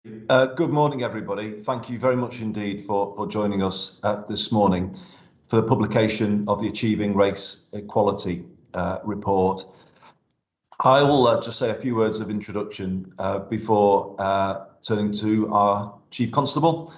Good morning, everybody. Thank you very much indeed for joining us this morning for the publication of the Achieving Race Equality report. I will just say a few words of introduction before turning to our Chief Constable,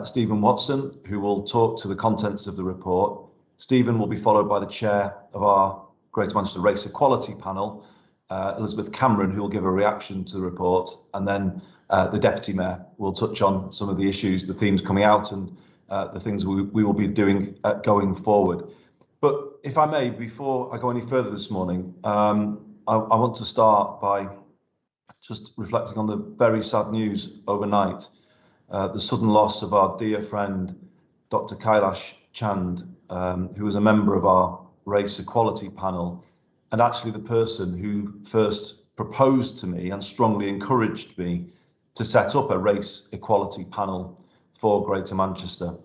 Stephen Watson, who will talk to the contents of the report. Stephen will be followed by the chair of our Greater Manchester Race Equality panel, Elizabeth Cameron, who will give a reaction to the report, and then the Deputy Mayor will touch on some of the issues, the themes coming out, and the things we will be doing going forward. But if I may, before I go any further this morning, I want to start by just reflecting on the very sad news overnight, the sudden loss of our dear friend, Dr. Kailash Chand, who was a member of our Race Equality panel, and actually the person who first proposed to me and strongly encouraged me to set up a race equality panel for Greater Manchester.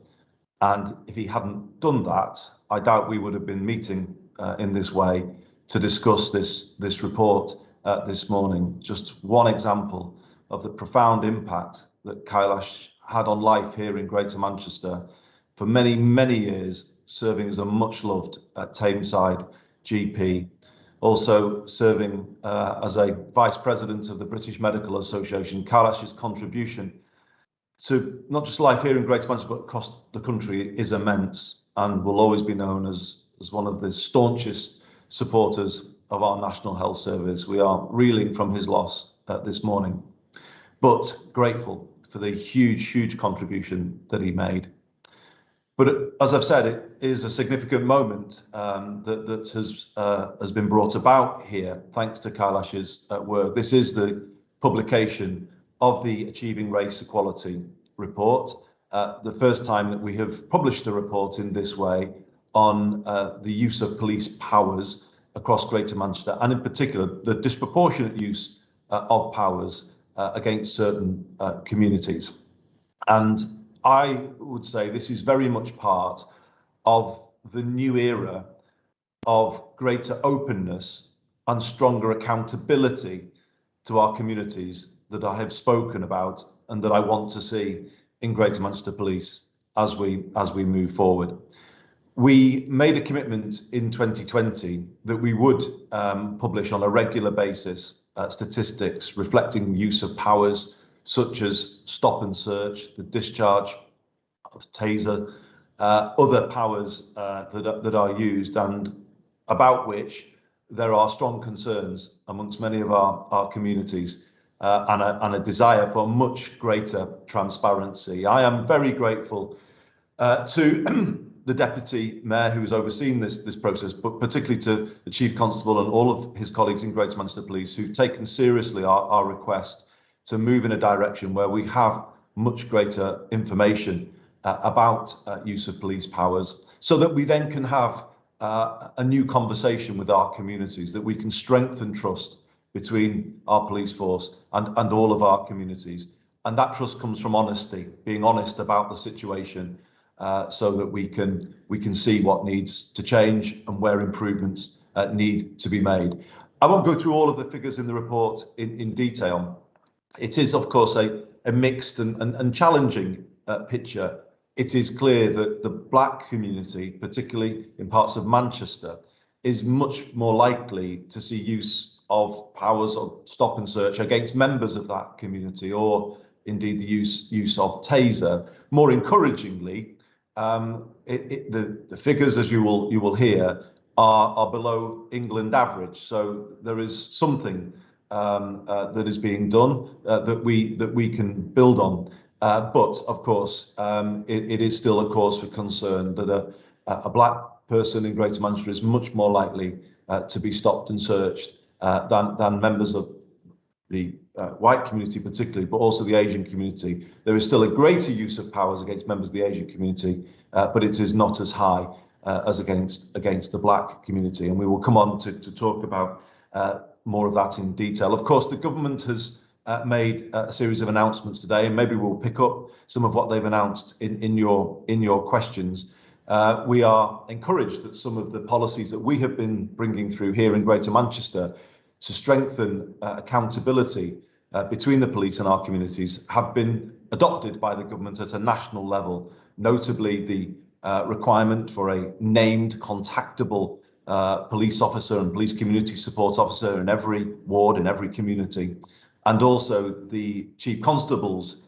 And if he hadn't done that, I doubt we would have been meeting in this way to discuss this report this morning. Just one example of the profound impact that Kailash had on life here in Greater Manchester for many, many years, serving as a much loved Tameside GP. Also serving as a Vice President of the British Medical Association. Kailash's contribution to not just life here in Greater Manchester, but across the country is immense and will always be known as one of the staunchest supporters of our National Health Service. We are reeling from his loss this morning, but grateful for the huge contribution that he made. But as I've said, it is a significant moment that has been brought about here, thanks to Kailash's work. This is the publication of the Achieving Race Equality report, the first time that we have published a report in this way on the use of police powers across Greater Manchester, and in particular, the disproportionate use of powers against certain communities. And I would say this is very much part of the new era of greater openness and stronger accountability to our communities that I have spoken about and that I want to see in Greater Manchester Police as we move forward. We made a commitment in 2020 that we would publish on a regular basis statistics reflecting the use of powers such as stop and search, the discharge of taser, other powers that are used and about which there are strong concerns amongst many of our communities and a desire for much greater transparency. I am very grateful to the Deputy Mayor who has overseen this process, but particularly to the Chief Constable and all of his colleagues in Greater Manchester Police who've taken seriously our request to move in a direction where we have much greater information about use of police powers, so that we then can have a new conversation with our communities, that we can strengthen trust between our police force and all of our communities. And that trust comes from honesty, being honest about the situation, so that we can see what needs to change and where improvements need to be made. I won't go through all of the figures in the report in detail. It is, of course, a mixed and challenging picture. It is clear that the black community, particularly in parts of Manchester, is much more likely to see use of powers of stop and search against members of that community, or indeed the use of taser. More encouragingly, the figures, as you will hear, are below England average. So there is something that is being done that we can build on. But of course, it is still a cause for concern that a black person in Greater Manchester is much more likely to be stopped and searched than members of the white community particularly, but also the Asian community. There is still a greater use of powers against members of the Asian community, but it is not as high as against the black community. And we will come on to talk about more of that in detail. Of course, the government has made a series of announcements today, and maybe we'll pick up some of what they've announced in your questions. We are encouraged that some of the policies that we have been bringing through here in Greater Manchester to strengthen accountability between the police and our communities have been adopted by the government at a national level, notably the requirement for a named contactable police officer and police community support officer in every ward, in every community, and also the Chief Constable's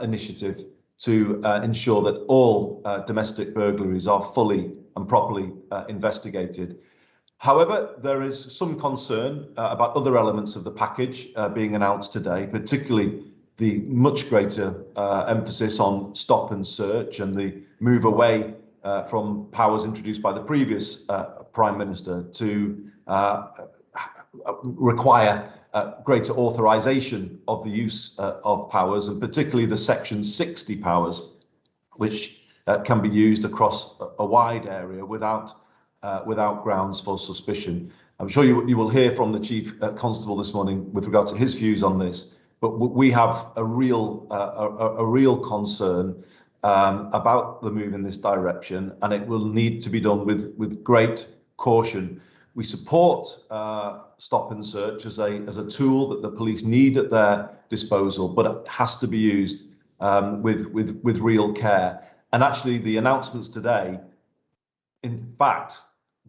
initiative to ensure that all domestic burglaries are fully and properly investigated. However, there is some concern about other elements of the package being announced today, particularly the much greater emphasis on stop and search and the move away from powers introduced by the previous Prime Minister to require greater authorisation of the use of powers, and particularly the Section 60 powers, which can be used across a wide area without grounds for suspicion. I'm sure you will hear from the Chief Constable this morning with regard to his views on this, but we have a real concern about the move in this direction, and it will need to be done with great caution. We support stop and search as a tool that the police need at their disposal, but it has to be used with real care. And actually, the announcements today, in fact,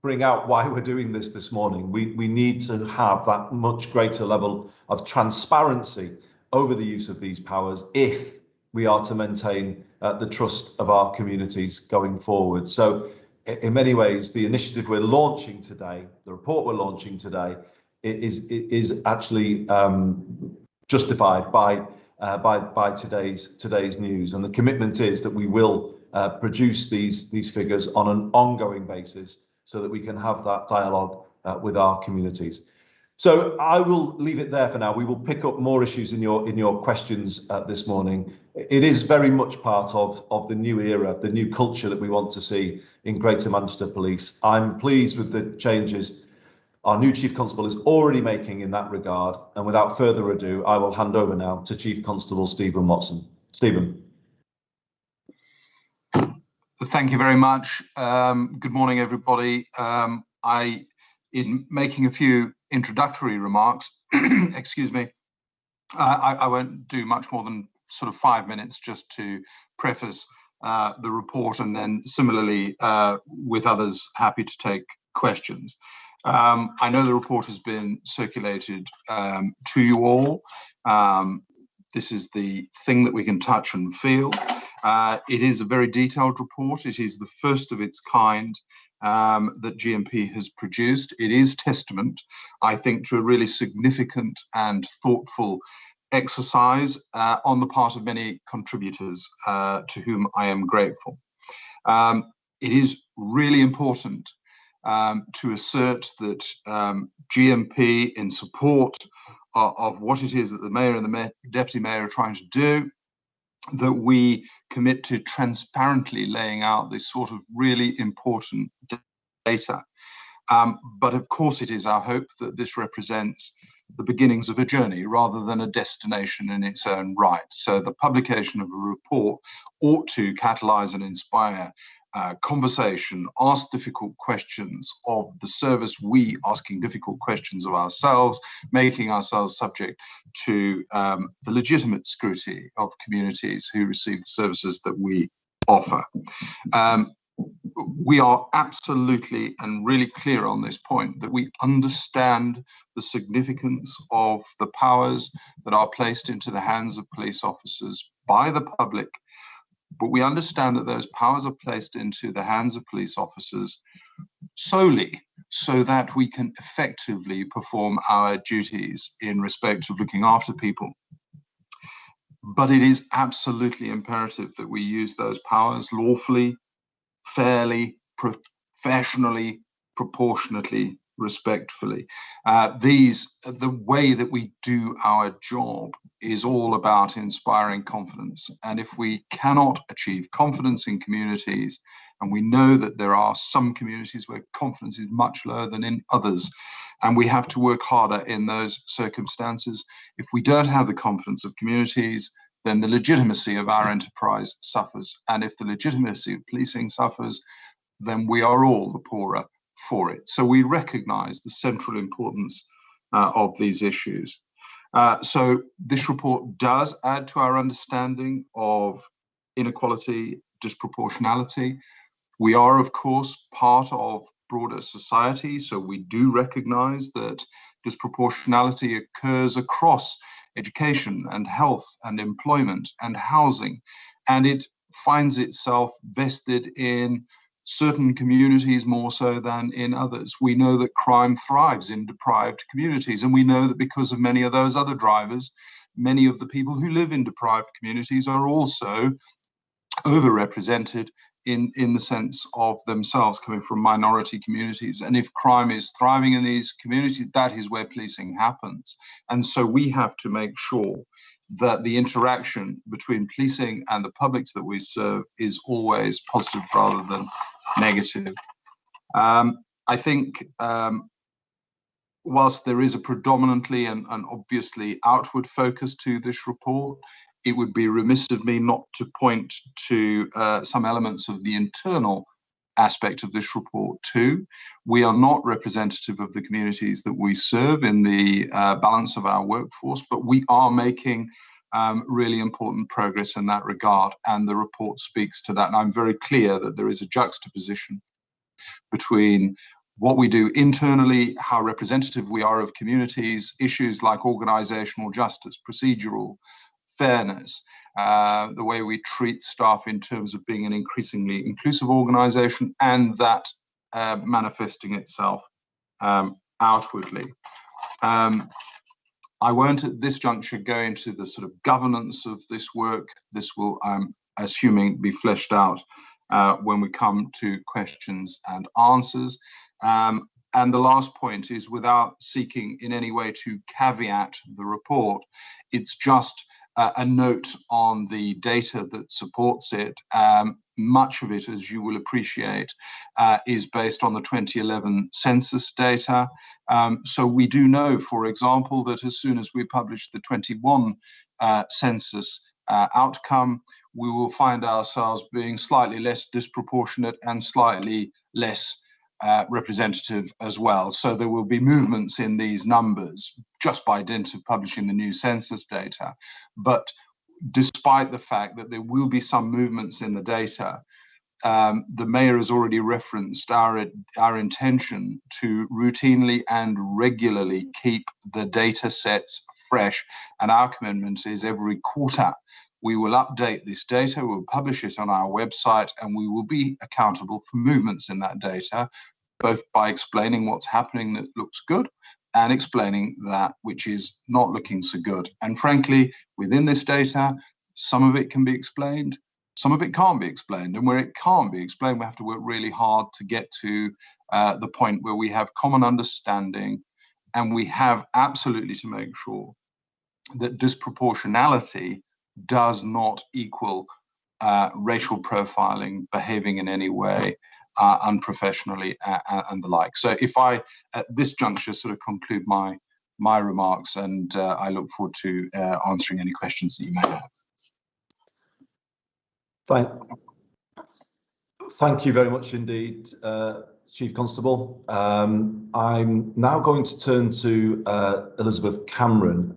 bring out why we're doing this morning. We need to have that much greater level of transparency over the use of these powers if we are to maintain the trust of our communities going forward. So in many ways, the initiative we're launching today, the report we're launching today, is actually justified by today's news, and the commitment is that we will produce these figures on an ongoing basis so that we can have that dialogue with our communities. So I will leave it there for now. We will pick up more issues in your questions this morning. It is very much part of the new era, the new culture that we want to see in Greater Manchester Police. I'm pleased with the changes our new Chief Constable is already making in that regard. And without further ado, I will hand over now to Chief Constable Stephen Watson. Stephen. Thank you very much. Good morning, everybody. In making a few introductory remarks, excuse me, I won't do much more than sort of 5 minutes just to preface the report, and then similarly with others, happy to take questions. I know the report has been circulated to you all. This is the thing that we can touch and feel. It is a very detailed report. It is the first of its kind that GMP has produced. It is testament, I think, to a really significant and thoughtful exercise on the part of many contributors to whom I am grateful. It is really important to assert that GMP, in support of what it is that the Mayor and the Deputy Mayor are trying to do, that we commit to transparently laying out this sort of really important data. But of course, it is our hope that this represents the beginnings of a journey rather than a destination in its own right. So the publication of a report ought to catalyse and inspire conversation, ask difficult questions of the service, we asking difficult questions of ourselves, making ourselves subject to the legitimate scrutiny of communities who receive the services that we offer. We are absolutely and really clear on this point that we understand the significance of the powers that are placed into the hands of police officers by the public, but we understand that those powers are placed into the hands of police officers solely so that we can effectively perform our duties in respect of looking after people. But it is absolutely imperative that we use those powers lawfully, fairly, professionally, proportionately, respectfully. The way that we do our job is all about inspiring confidence. And if we cannot achieve confidence in communities, and we know that there are some communities where confidence is much lower than in others, and we have to work harder in those circumstances. If we don't have the confidence of communities, then the legitimacy of our enterprise suffers. And if the legitimacy of policing suffers, then we are all the poorer for it. So we recognise the central importance of these issues. So this report does add to our understanding of inequality, disproportionality. We are, of course, part of broader society, so we do recognize that disproportionality occurs across education and health and employment and housing, and it finds itself vested in certain communities more so than in others. We know that crime thrives in deprived communities, and we know that because of many of those other drivers, many of the people who live in deprived communities are also overrepresented in the sense of themselves coming from minority communities. And if crime is thriving in these communities, that is where policing happens. And so we have to make sure that the interaction between policing and the publics that we serve is always positive rather than negative. I think whilst there is a predominantly and obviously outward focus to this report, it would be remiss of me not to point to some elements of the internal aspect of this report too. We are not representative of the communities that we serve in the balance of our workforce, but we are making really important progress in that regard, and the report speaks to that. And I'm very clear that there is a juxtaposition between what we do internally, how representative we are of communities, issues like organizational justice, procedural fairness, the way we treat staff in terms of being an increasingly inclusive organization, and that manifesting itself outwardly. I won't at this juncture go into the sort of governance of this work. This will, I'm assuming, be fleshed out when we come to questions and answers. And the last point is, without seeking in any way to caveat the report, it's just a note on the data that supports it. Much of it, as you will appreciate, is based on the 2011 census data. So we do know, for example, that as soon as we publish the 21 census outcome, we will find ourselves being slightly less disproportionate and slightly less representative as well. So there will be movements in these numbers just by dint of publishing the new census data. But despite the fact that there will be some movements in the data, the Mayor has already referenced our intention to routinely and regularly keep the data sets fresh. And our commitment is every quarter we will update this data, we'll publish it on our website, and we will be accountable for movements in that data, both by explaining what's happening that looks good and explaining that which is not looking so good. And frankly, within this data, some of it can be explained, some of it can't be explained. And where it can't be explained, we have to work really hard to get to the point where we have common understanding, and we have absolutely to make sure that disproportionality does not equal racial profiling, behaving in any way unprofessionally, and the like. So if I, at this juncture, sort of conclude my remarks, and I look forward to answering any questions that you may have. Thank you very much indeed, Chief Constable. I'm now going to turn to Elizabeth Cameron.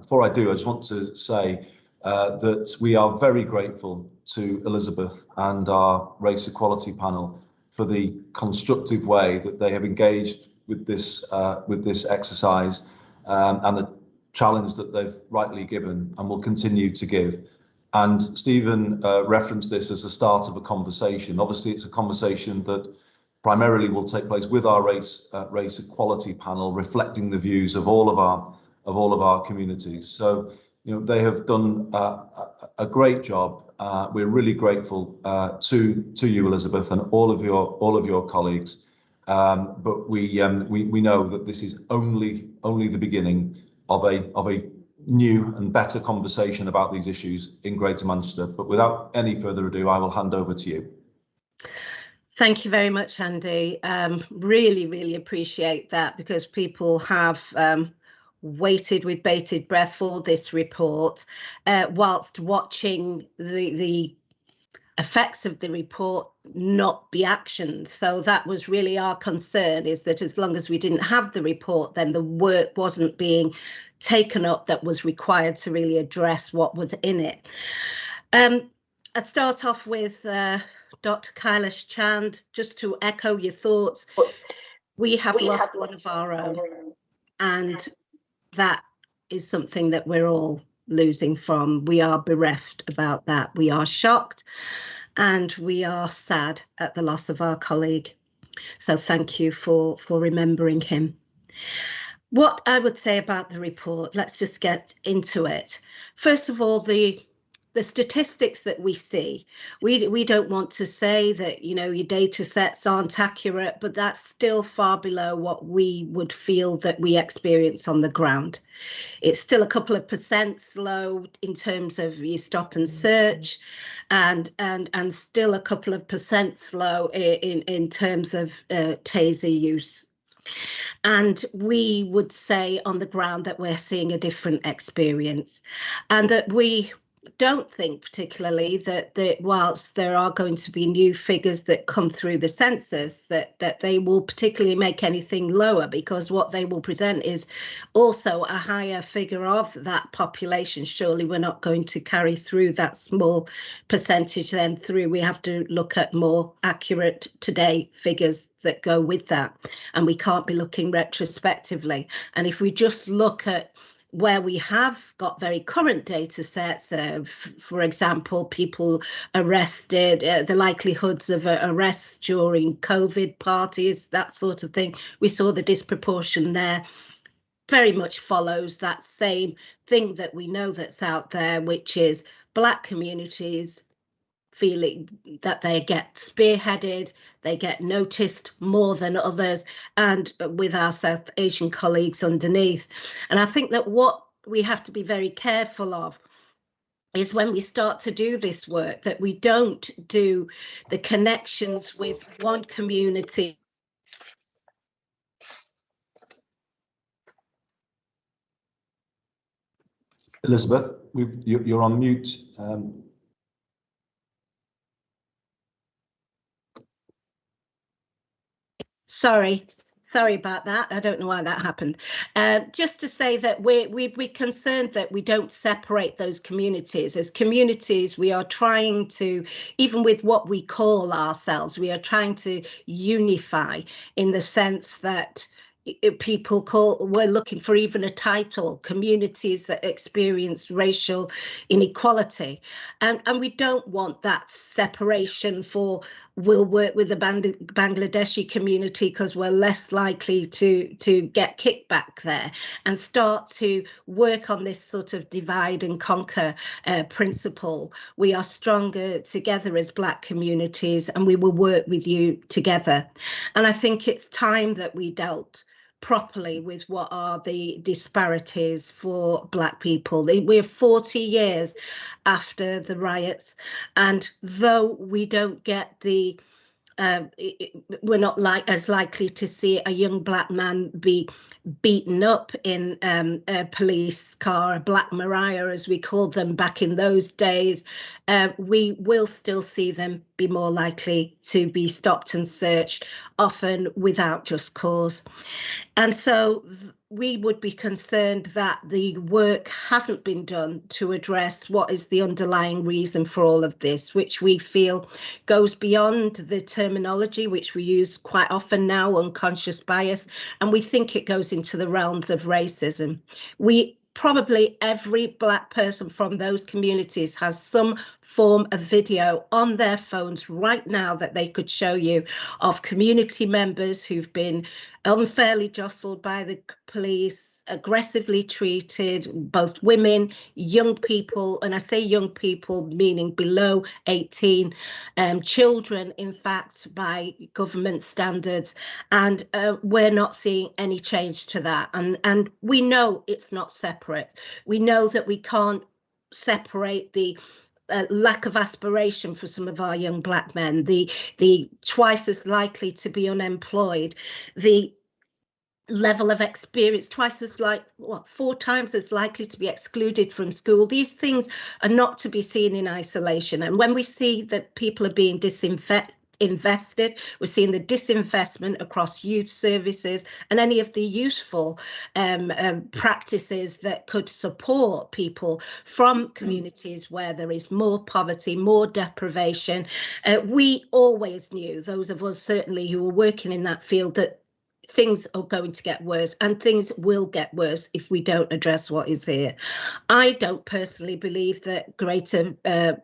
Before I do, I just want to say that we are very grateful to Elizabeth and our Race Equality Panel for the constructive way that they have engaged with this exercise and the challenge that they've rightly given and will continue to give. And Stephen referenced this as the start of a conversation. Obviously, it's a conversation that primarily will take place with our race equality panel, reflecting the views of all of our communities. So, you know, they have done a great job. We're really grateful to you, Elizabeth, and all of your colleagues. But we know that this is only the beginning of a new and better conversation about these issues in Greater Manchester. But without any further ado, I will hand over to you. Thank you very much, Andy. Really appreciate that, because people have waited with bated breath for this report, whilst watching the effects of the report not be actioned. So that was really our concern, is that as long as we didn't have the report, then the work wasn't being taken up that was required to really address what was in it. I'd start off with Dr. Kailash Chand, just to echo your thoughts. We have lost one of our own, and that is something that we're all losing from. We are bereft about that. We are shocked and we are sad at the loss of our colleague. So thank you for remembering him. What I would say about the report, let's just get into it. First of all, the statistics that we see, we don't want to say that, you know, your data sets aren't accurate, but that's still far below what we would feel that we experience on the ground. It's still a couple of percent slow in terms of your stop and search, and still a couple of percent slow in terms of taser use. And we would say on the ground that we're seeing a different experience, and that we don't think particularly that whilst there are going to be new figures that come through the census, that they will particularly make anything lower, because what they will present is also a higher figure of that population. Surely we're not going to carry through that small percentage then through. We have to look at more accurate today figures that go with that, and we can't be looking retrospectively. And if we just look at where we have got very current data sets, for example, people arrested, the likelihoods of arrests during COVID parties, that sort of thing, we saw the disproportion there very much follows that same thing that we know that's out there, which is Black communities feeling that they get spearheaded, they get noticed more than others, and with our South Asian colleagues underneath. And I think that what we have to be very careful of is when we start to do this work, that we don't do the connections with one community. Elizabeth, you're on mute. Sorry about that. I don't know why that happened. Just to say that we're concerned that we don't separate those communities. As communities, we are trying to, even with what we call ourselves, we are trying to unify in the sense that we're looking for even a title, communities that experience racial inequality. And we don't want that separation for, we'll work with the Bangladeshi community because we're less likely to get kickback there, and start to work on this sort of divide and conquer principle. We are stronger together as Black communities, and we will work with you together. And I think it's time that we dealt properly with what are the disparities for Black people. We're 40 years after the riots, and though we don't get the we're not as likely to see a young Black man be beaten up in a police car, a Black Mariah as we called them back in those days, we will still see them be more likely to be stopped and searched, often without just cause. And so we would be concerned that the work hasn't been done to address what is the underlying reason for all of this, which we feel goes beyond the terminology which we use quite often now, unconscious bias, and we think it goes into the realms of racism. Probably every Black person from those communities has some form of video on their phones right now that they could show you of community members who've been unfairly jostled by the police, aggressively treated, both women, young people, and I say young people meaning below 18, children, in fact, by government standards, and we're not seeing any change to that. And we know it's not separate. We know that we can't separate the lack of aspiration for some of our young Black men, the twice as likely to be unemployed, the level of experience, twice as four times as likely to be excluded from school. These things are not to be seen in isolation. And when we see that people are being invested, we're seeing the disinvestment across youth services and any of the useful practices that could support people from communities where there is more poverty, more deprivation. We always knew, those of us certainly who were working in that field, that things are going to get worse, and things will get worse if we don't address what is here. I don't personally believe that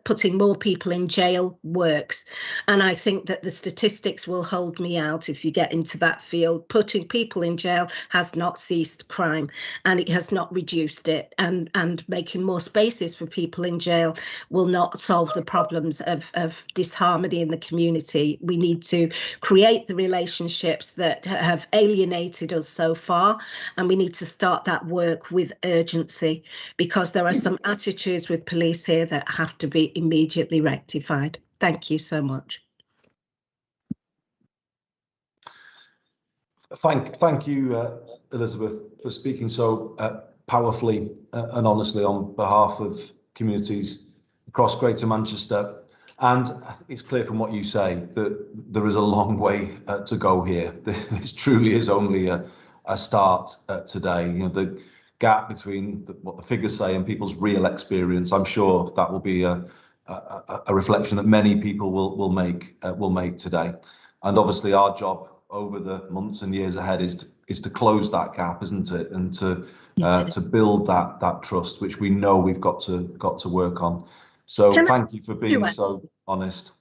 putting more people in jail works, and I think that the statistics will hold me out if you get into that field. Putting people in jail has not ceased crime, and it has not reduced it, and making more spaces for people in jail will not solve the problems of disharmony in the community. We need to create the relationships that have alienated us so far, and we need to start that work with urgency, because there are some attitudes with police here that have to be immediately rectified. Thank you so much. Thank you, Elizabeth, for speaking so powerfully and honestly on behalf of communities across Greater Manchester. And it's clear from what you say that there is a long way to go here. This truly is only a start today. You know, the gap between what the figures say and people's real experience, I'm sure that will be a reflection that many people will make today. And obviously our job over the months and years ahead is to close that gap, isn't it? And to build that trust, which we know we've got to work on. So thank you for being so honest.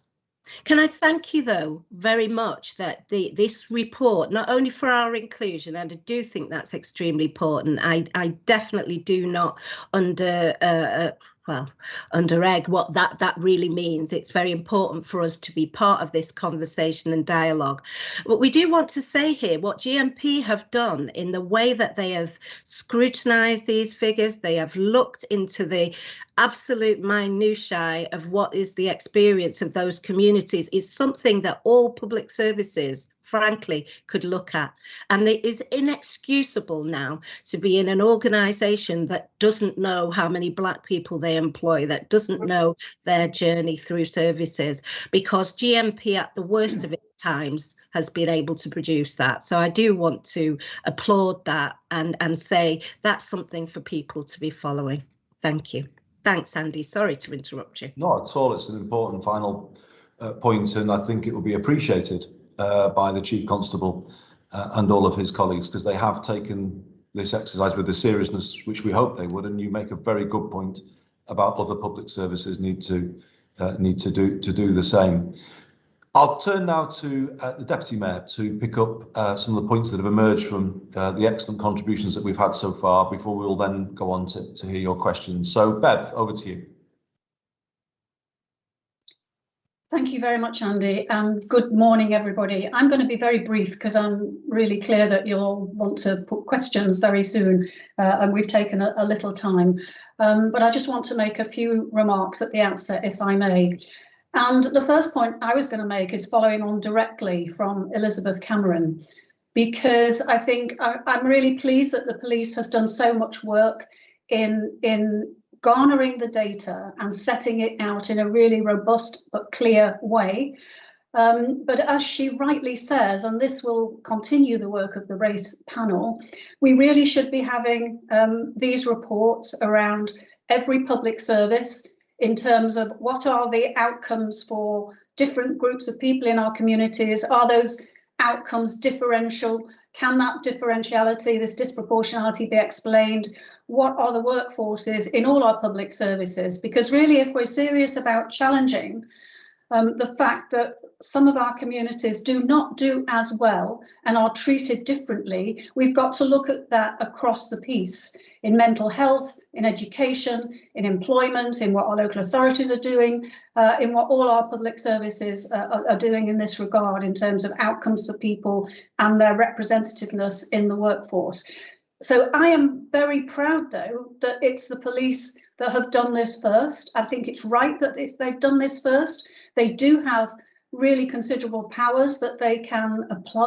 Can I thank you, though, very much that this report, not only for our inclusion, and I do think that's extremely important. I definitely do not under-egg what that really means. It's very important for us to be part of this conversation and dialogue. But we do want to say here what GMP have done in the way that they have scrutinised these figures. They have looked into the absolute minutiae of what is the experience of those communities, is something that all public services, frankly, could look at. And it is inexcusable now to be in an organisation that doesn't know how many Black people they employ, that doesn't know their journey through services, because GMP at the worst of its times has been able to produce that. So I do want to applaud that and say that's something for people to be following. Thank you. Thanks, Andy. Sorry to interrupt you. Not at all. It's an important final point, and I think it will be appreciated by the Chief Constable and all of his colleagues, because they have taken this exercise with the seriousness which we hope they would. And you make a very good point about other public services need to do the same. I'll turn now to the Deputy Mayor to pick up some of the points that have emerged from the excellent contributions that we've had so far, before we'll then go on to hear your questions. So, Bev, over to you. Thank you very much, Andy, and good morning, everybody. I'm going to be very brief because I'm really clear that you'll all want to put questions very soon, and we've taken a little time. But I just want to make a few remarks at the outset, if I may. And the first point I was going to make is following on directly from Elizabeth Cameron, because I think I'm really pleased that the police has done so much work in garnering the data and setting it out in a really robust but clear way. But as she rightly says, and this will continue the work of the race panel, we really should be having these reports around every public service in terms of what are the outcomes for different groups of people in our communities. Are those outcomes differential? Can that differentiality, this disproportionality, be explained? What are the workforces in all our public services? Because really, if we're serious about challenging the fact that some of our communities do not do as well and are treated differently, we've got to look at that across the piece, in mental health, in education, in employment, in what our local authorities are doing, in what all our public services are doing in this regard, in terms of outcomes for people and their representativeness in the workforce. So I am very proud, though, that it's the police that have done this first. I think it's right that they've done this first. They do have really considerable powers that they can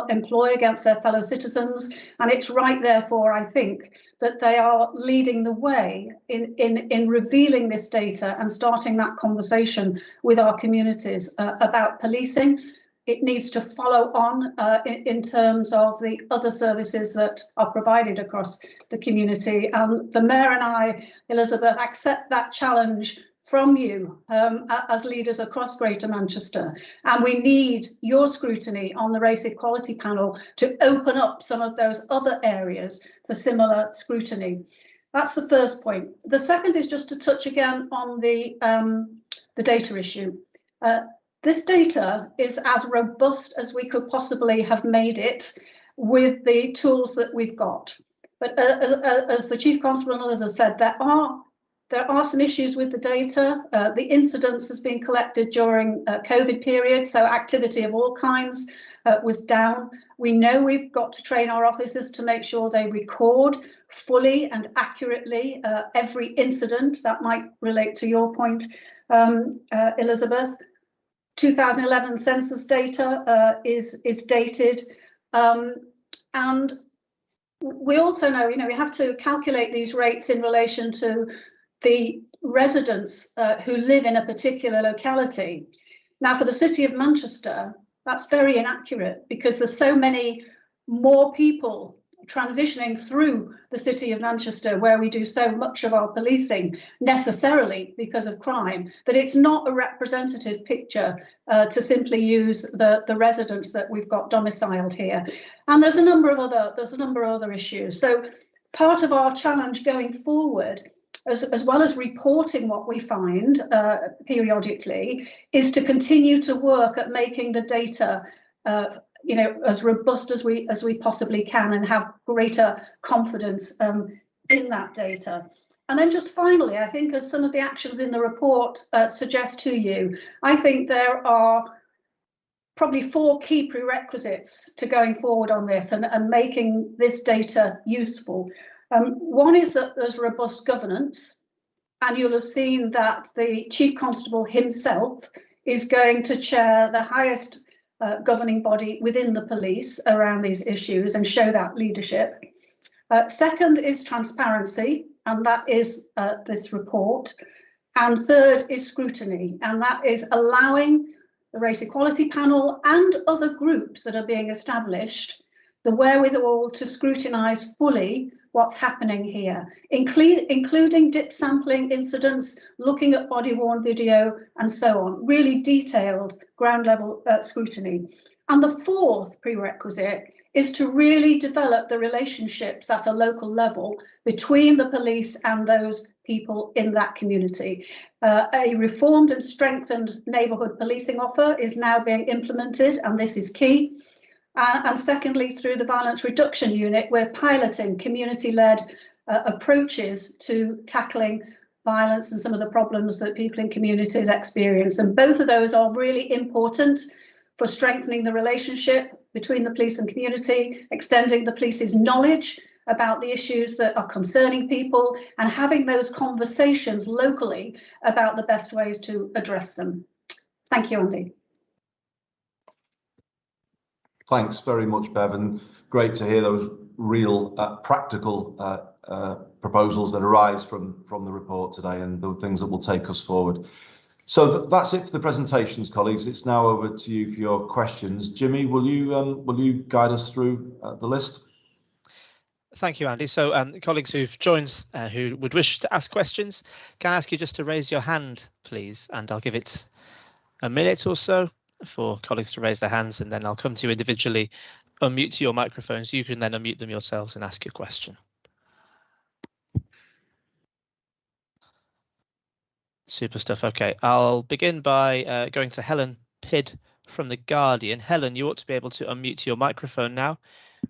employ against their fellow citizens, and it's right, therefore, I think, that they are leading the way in revealing this data and starting that conversation with our communities about policing. It needs to follow on in terms of the other services that are provided across the community. And the Mayor and I, Elizabeth, accept that challenge from you as leaders across Greater Manchester. And we need your scrutiny on the Race Equality Panel to open up some of those other areas for similar scrutiny. That's the first point. The second is just to touch again on the data issue. This data is as robust as we could possibly have made it with the tools that we've got. But as the Chief Constable and others have said, there are some issues with the data. The incidence has been collected during COVID period, so activity of all kinds was down. We know we've got to train our officers to make sure they record fully and accurately every incident. That might relate to your point, Elizabeth. 2011 census data is dated, and we also know, we have to calculate these rates in relation to the residents who live in a particular locality. Now, for the City of Manchester, that's very inaccurate because there's so many more people transitioning through the City of Manchester, where we do so much of our policing necessarily because of crime, that it's not a representative picture to simply use the residents that we've got domiciled here. And there's a number of other issues. So part of our challenge going forward, as well as reporting what we find periodically, is to continue to work at making the data as robust as we possibly can and have greater confidence in that data. And then just finally, I think, as some of the actions in the report suggest to you, I think there are probably 4 key prerequisites to going forward on this and making this data useful. One is that there's robust governance, and you'll have seen that the Chief Constable himself is going to chair the highest governing body within the police around these issues and show that leadership. Second is transparency, and that is this report. And third is scrutiny, and that is allowing the Race Equality Panel and other groups that are being established the wherewithal to scrutinise fully what's happening here, including dip sampling incidents, looking at body-worn video and so on, really detailed ground level scrutiny. And the fourth prerequisite is to really develop the relationships at a local level between the police and those people in that community. A reformed and strengthened neighbourhood policing offer is now being implemented, and this is key. And secondly, through the Violence Reduction Unit, we're piloting community-led approaches to tackling violence and some of the problems that people in communities experience. And both of those are really important for strengthening the relationship between the police and community, extending the police's knowledge about the issues that are concerning people, and having those conversations locally about the best ways to address them. Thank you, Andy. Thanks very much, Bev, and great to hear those real practical proposals that arise from the report today and the things that will take us forward. So that's it for the presentations, colleagues. It's now over to you for your questions. Jimmy, will you guide us through the list? Thank you, Andy. So colleagues who've joined who would wish to ask questions, can I ask you just to raise your hand, please, and I'll give it a minute or so for colleagues to raise their hands, and then I'll come to you individually, unmute your microphones. You can then unmute them yourselves and ask your question. Super stuff. OK, I'll begin by going to Helen Pidd from The Guardian. Helen, you ought to be able to unmute your microphone now.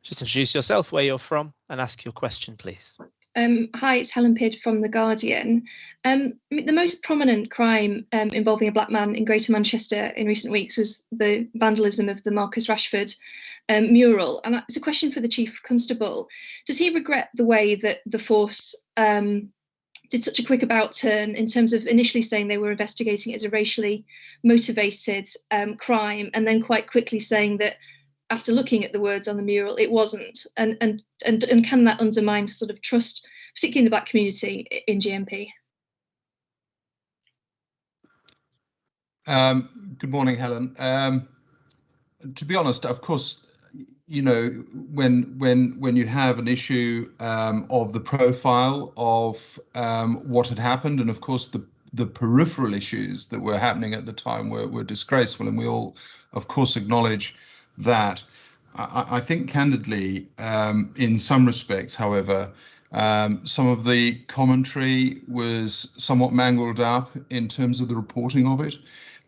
Just introduce yourself, where you're from, and ask your question, please. Hi, it's Helen Pidd from The Guardian. The most prominent crime involving a black man in Greater Manchester in recent weeks was the vandalism of the Marcus Rashford mural. And it's a question for the Chief Constable. Does he regret the way that the force did such a quick about turn in terms of initially saying they were investigating it as a racially motivated crime, and then quite quickly saying that after looking at the words on the mural, it wasn't. And can that undermine sort of trust, particularly in the Black community, in GMP? Good morning, Helen. To be honest, of course, you know, when you have an issue of the profile of what had happened, and of course the peripheral issues that were happening at the time were disgraceful, and we all, of course, acknowledge that. I think candidly, in some respects, however, some of the commentary was somewhat mangled up in terms of the reporting of it.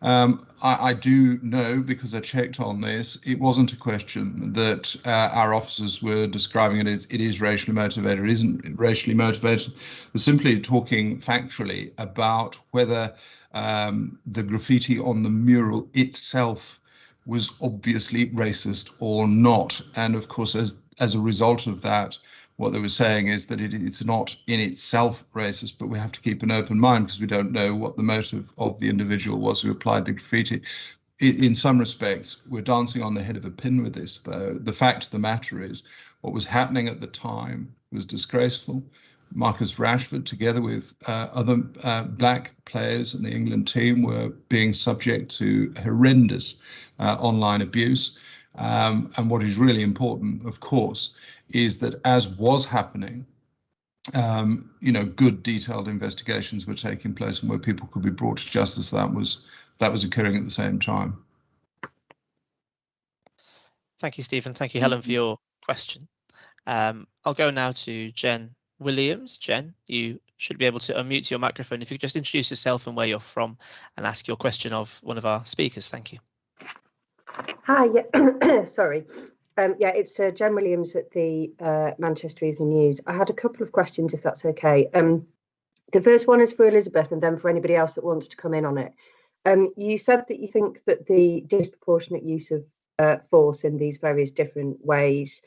I do know, because I checked on this, it wasn't a question that our officers were describing it as it is racially motivated, it isn't racially motivated. We're simply talking factually about whether the graffiti on the mural itself was obviously racist or not. And of course, as a result of that, what they were saying is that it's not in itself racist, but we have to keep an open mind because we don't know what the motive of the individual was who applied the graffiti. In some respects, we're dancing on the head of a pin with this, though. The fact of the matter is, what was happening at the time was disgraceful. Marcus Rashford, together with other Black players in the England team, were being subject to horrendous online abuse. And what is really important, of course, is that as was happening, you know, good detailed investigations were taking place, and where people could be brought to justice, that was occurring at the same time. Thank you, Stephen. Thank you, Helen, for your question. I'll go now to Jen Williams. Jen, you should be able to unmute your microphone. If you could just introduce yourself and where you're from and ask your question of one of our speakers. Thank you. Hi, yeah, sorry. Yeah, it's Jen Williams at the Manchester Evening News. I had a couple of questions, if that's okay. The first one is for Elizabeth, and then for anybody else that wants to come in on it. You said that you think that the disproportionate use of force in these various different ways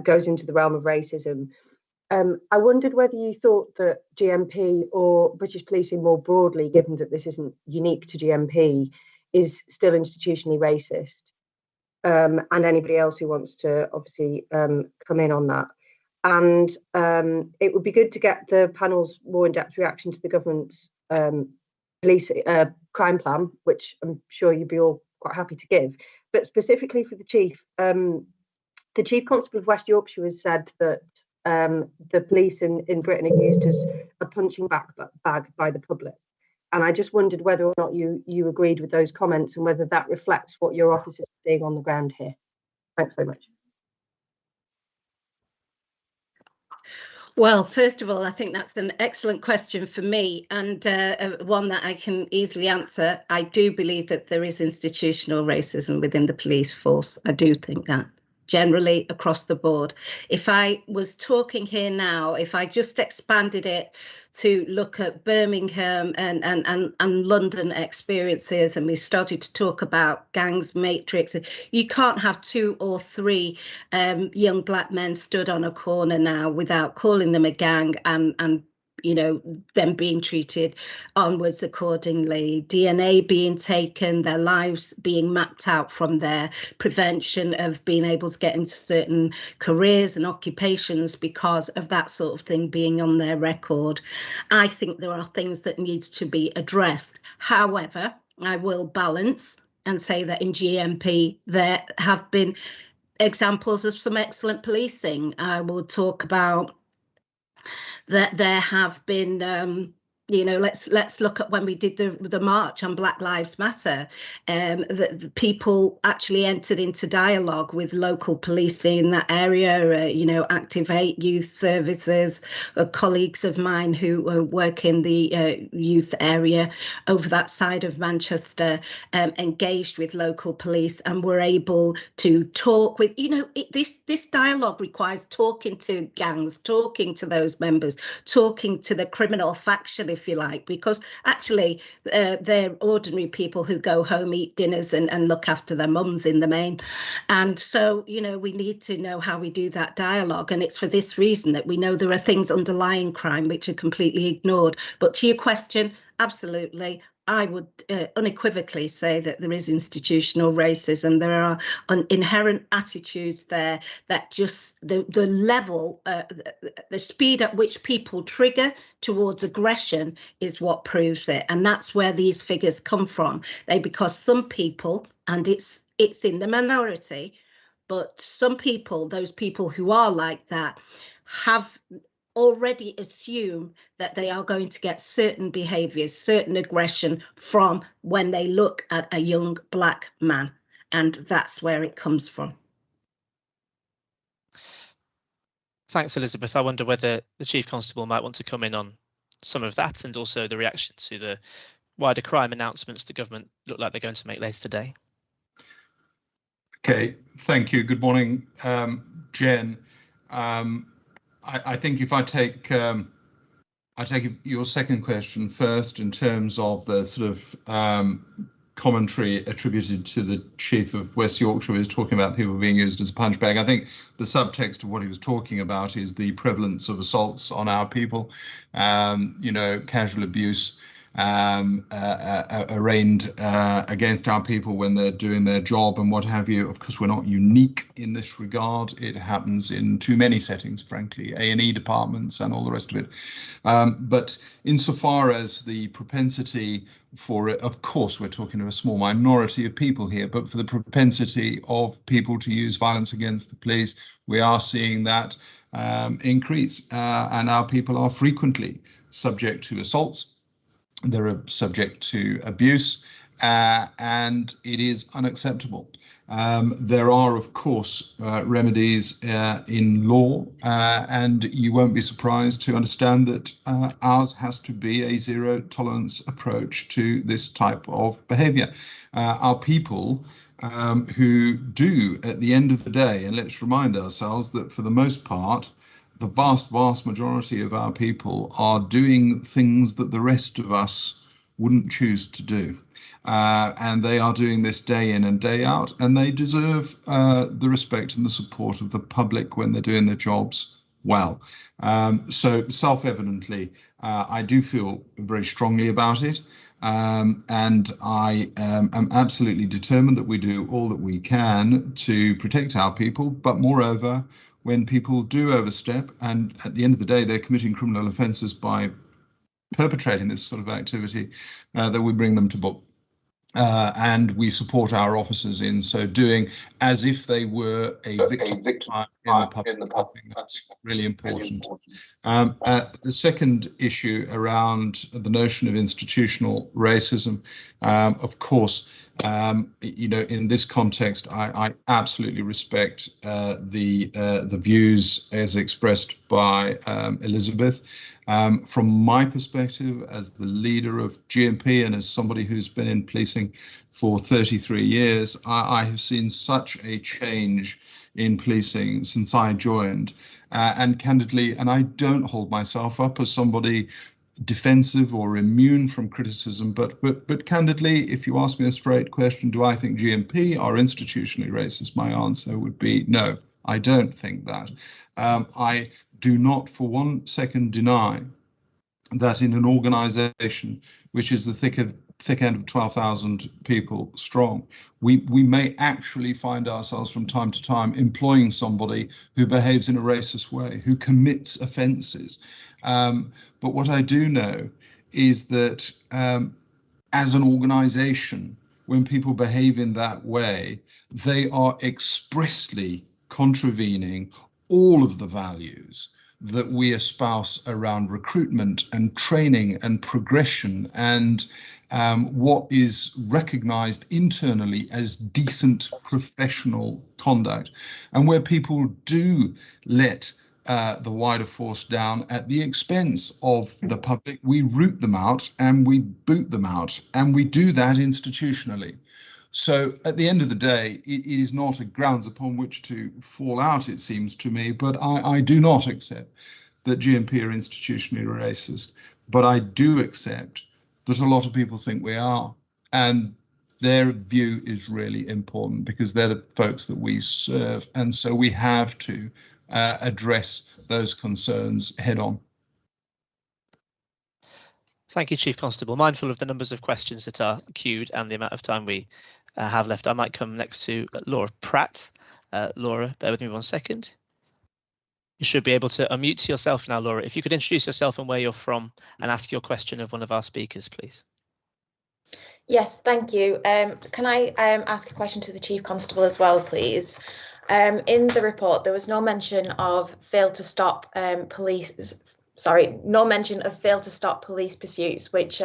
goes into the realm of racism. I wondered whether you thought that GMP or British policing more broadly, given that this isn't unique to GMP, is still institutionally racist. And anybody else who wants to obviously come in on that. And it would be good to get the panel's more in-depth reaction to the government's police crime plan, which I'm sure you'd be all quite happy to give. But specifically for the Chief Constable of West Yorkshire has said that the police in Britain are used as a punching bag by the public. And I just wondered whether or not you agreed with those comments and whether that reflects what your office is seeing on the ground here. Thanks very much. Well, first of all, I think that's an excellent question for me, and one that I can easily answer. I do believe that there is institutional racism within the police force. I do think that. Generally across the board. If I was talking here now, if I just expanded it to look at Birmingham and London experiences, and we started to talk about gangs, matrix, you can't have 2 or 3 young Black men stood on a corner now without calling them a gang and you know, them being treated onwards accordingly, DNA being taken, their lives being mapped out from there, prevention of being able to get into certain careers and occupations because of that sort of thing being on their record. I think there are things that need to be addressed. However, I will balance and say that in GMP there have been examples of some excellent policing. I will talk about that there have been, you know, let's look at when we did the march on Black Lives Matter. The people actually entered into dialogue with local policing in that area. You know, Activate Youth Services, colleagues of mine who work in the youth area over that side of Manchester, engaged with local police and were able to talk with. You know, this dialogue requires talking to gangs, talking to those members, talking to the criminal faction, if if you like, because actually they're ordinary people who go home, eat dinners and look after their mums in the main. And so, you know, we need to know how we do that dialogue. And it's for this reason that we know there are things underlying crime which are completely ignored. But to your question, absolutely. I would unequivocally say that there is institutional racism. There are inherent attitudes there that just the level, the speed at which people trigger towards aggression is what proves it. And that's where these figures come from. Because some people, and it's in the minority, but some people, those people who are like that, have already assume that they are going to get certain behaviours, certain aggression from when they look at a young black man. And that's where it comes from. Thanks, Elizabeth. I wonder whether the Chief Constable might want to come in on some of that and also the reaction to the wider crime announcements the government look like they're going to make later today. Okay, thank you. Good morning, Jen. I think if I take your second question first in terms of the sort of commentary attributed to the Chief of West Yorkshire, who was talking about people being used as a punch bag. I think the subtext of what he was talking about is the prevalence of assaults on our people, you know, casual abuse arraigned against our people when they're doing their job and what have you. Of course, we're not unique in this regard. It happens in too many settings, frankly, A&E departments and all the rest of it. But insofar as the propensity for it, of course, we're talking of a small minority of people here, but for the propensity of people to use violence against the police, we are seeing that increase, and our people are frequently subject to assaults. They're subject to abuse, and it is unacceptable. There are, of course, remedies in law, and you won't be surprised to understand that ours has to be a zero tolerance approach to this type of behaviour. Our people who do, at the end of the day, and let's remind ourselves that for the most part, the vast majority of our people are doing things that the rest of us wouldn't choose to do. And they are doing this day in and day out, and they deserve the respect and the support of the public when they're doing their jobs well. So self-evidently, I do feel very strongly about it. And I am absolutely determined that we do all that we can to protect our people, but moreover, when people do overstep, and at the end of the day, they're committing criminal offences by perpetrating this sort of activity, that we bring them to book. And we support our officers in so doing, as if they were a victim in the public. I think that's really important. The second issue around the notion of institutional racism, of course, you know, in this context, I absolutely respect the views as expressed by Elizabeth. From my perspective, as the leader of GMP and as somebody who's been in policing for 33 years, I have seen such a change in policing since I joined. And candidly, and I don't hold myself up as somebody defensive or immune from criticism, but candidly, if you ask me a straight question, do I think GMP are institutionally racist? My answer would be no, I don't think that. I do not for 1 second deny that in an organisation which is the thick end of 12,000 people strong, we may actually find ourselves from time to time employing somebody who behaves in a racist way, who commits offences. But what I do know is that as an organisation, when people behave in that way, they are expressly contravening all of the values that we espouse around recruitment and training and progression and what is recognised internally as decent professional conduct. And where people do let the wider force down at the expense of the public, we root them out and we boot them out, and we do that institutionally. So at the end of the day, it is not a grounds upon which to fall out, it seems to me, but I do not accept that GMP are institutionally racist. but I do accept that a lot of people think we are, and their view is really important because they're the folks that we serve, and so we have to address those concerns head on. Thank you, Chief Constable. Mindful of the numbers of questions that are queued and the amount of time we have left, I might come next to Laura Pratt. Laura, bear with me 1 second. You should be able to unmute yourself now, Laura. If you could introduce yourself and where you're from and ask your question of one of our speakers, please. Yes, thank you. Can I ask a question to the Chief Constable as well, please? In the report, there was no mention of no mention of fail to stop police pursuits, which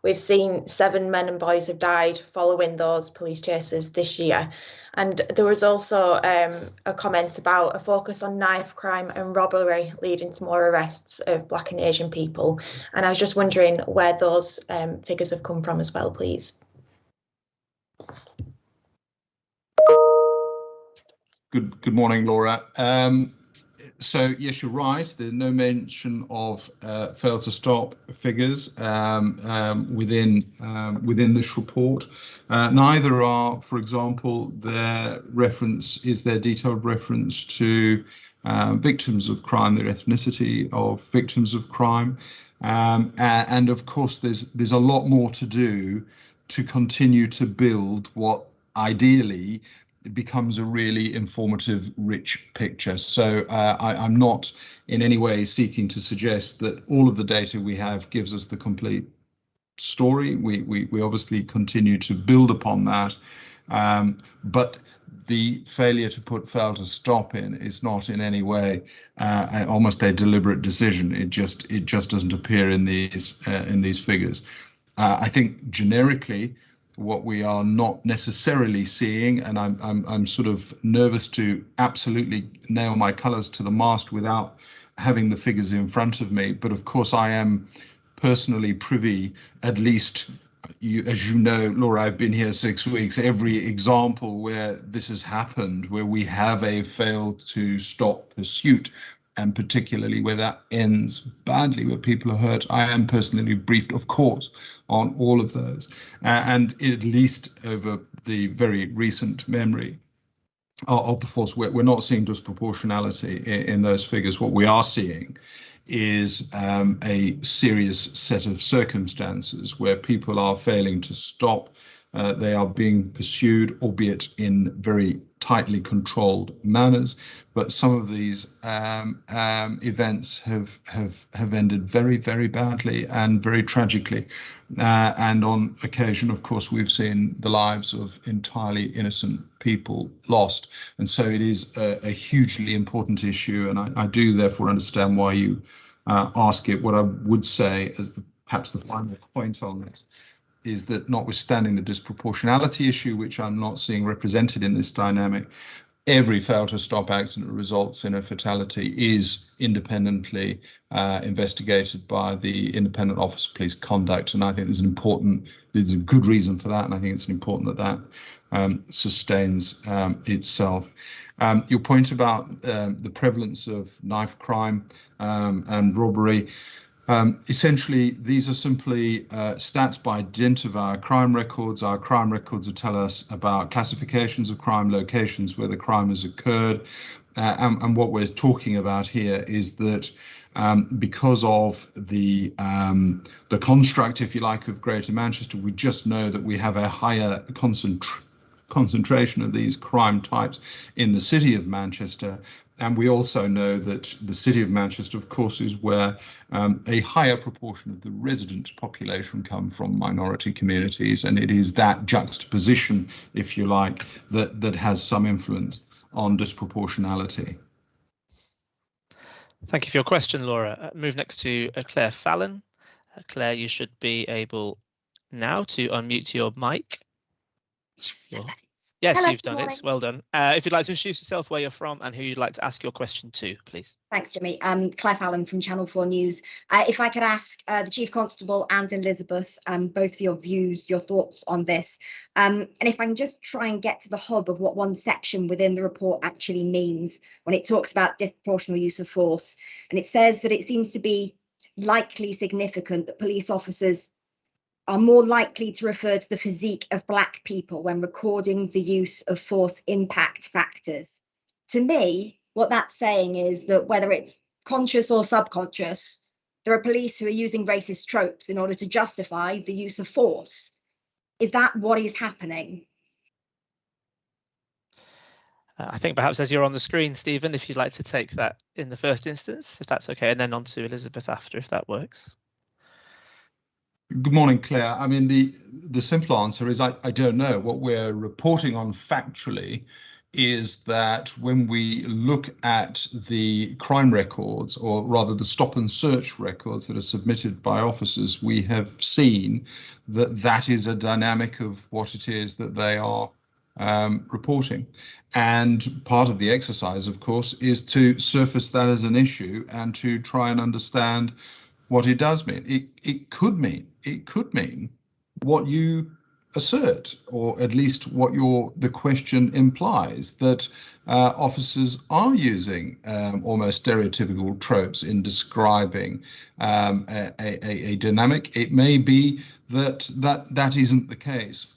we've seen 7 men and boys have died following those police chases this year. And there was also a comment about a focus on knife crime and robbery leading to more arrests of Black and Asian people. And I was just wondering where those figures have come from as well, please. Good morning, Laura. So yes, you're right. There's no mention of fail to stop figures within this report. Neither are, for example, their detailed reference to victims of crime, their ethnicity of victims of crime, and of course there's a lot more to do to continue to build what ideally it becomes a really informative, rich picture. So I'm not in any way seeking to suggest that all of the data we have gives us the complete story. We obviously continue to build upon that, but the failure to put fail to stop in is not in any way almost a deliberate decision. It just doesn't appear in these figures. I think generically, what we are not necessarily seeing, and I'm sort of nervous to absolutely nail my colours to the mast without having the figures in front of me, but of course I am personally privy, at least as you know, Laura, I've been here 6 weeks, every example where this has happened, where we have a fail to stop pursuit, and particularly where that ends badly, where people are hurt. I am personally briefed, of course, on all of those. And at least over the very recent memory of the force, we're not seeing disproportionality in those figures. What we are seeing is a serious set of circumstances where people are failing to stop. They are being pursued, albeit in very tightly controlled manners. But some of these events have ended very, very badly and very tragically. And on occasion, of course, we've seen the lives of entirely innocent people lost. And so it is a hugely important issue. And I do therefore understand why you ask it. What I would say as perhaps the final point on this is that notwithstanding the disproportionality issue, which I'm not seeing represented in this dynamic, every fail to stop accident results in a fatality is independently investigated by the Independent Office of Police Conduct. And I think there's a good reason for that. And I think it's important that sustains itself. Your point about the prevalence of knife crime and robbery, essentially, these are simply stats by dint of our crime records. Our crime records will tell us about classifications of crime, locations where the crime has occurred. And what we're talking about here is that because of the construct, if you like, of Greater Manchester, we just know that we have a higher concentration of these crime types in the city of Manchester. And we also know that the city of Manchester, of course, is where a higher proportion of the resident population come from minority communities. And it is that juxtaposition, if you like, that has some influence on disproportionality. Thank you for your question, Laura. Move next to Claire Fallon. Claire, you should be able now to unmute your mic. Yes, Hello, you've done it. Well done. If you'd like to introduce yourself, where you're from and who you'd like to ask your question to, please. Thanks, Jimmy. Claire Fallon from Channel 4 News. If I could ask the Chief Constable and Elizabeth, both of your views, your thoughts on this. And if I can just try and get to the hub of what one section within the report actually means when it talks about disproportional use of force. And it says that it seems to be likely significant that police officers are more likely to refer to the physique of Black people when recording the use of force impact factors. To me, what that's saying is that whether it's conscious or subconscious, there are police who are using racist tropes in order to justify the use of force. Is that what is happening? I think perhaps as you're on the screen, Stephen, if you'd like to take that in the first instance, if that's okay, and then on to Elizabeth after, if that works. Good morning, Claire. I mean, the simple answer is I don't know. What we're reporting on factually is that when we look at the crime records, or rather the stop and search records that are submitted by officers, we have seen that that is a dynamic of what it is that they are reporting. And part of the exercise, of course, is to surface that as an issue and to try and understand what it does mean. It could mean what you assert, or at least what the question implies, that officers are using almost stereotypical tropes in describing a dynamic. It may be that isn't the case.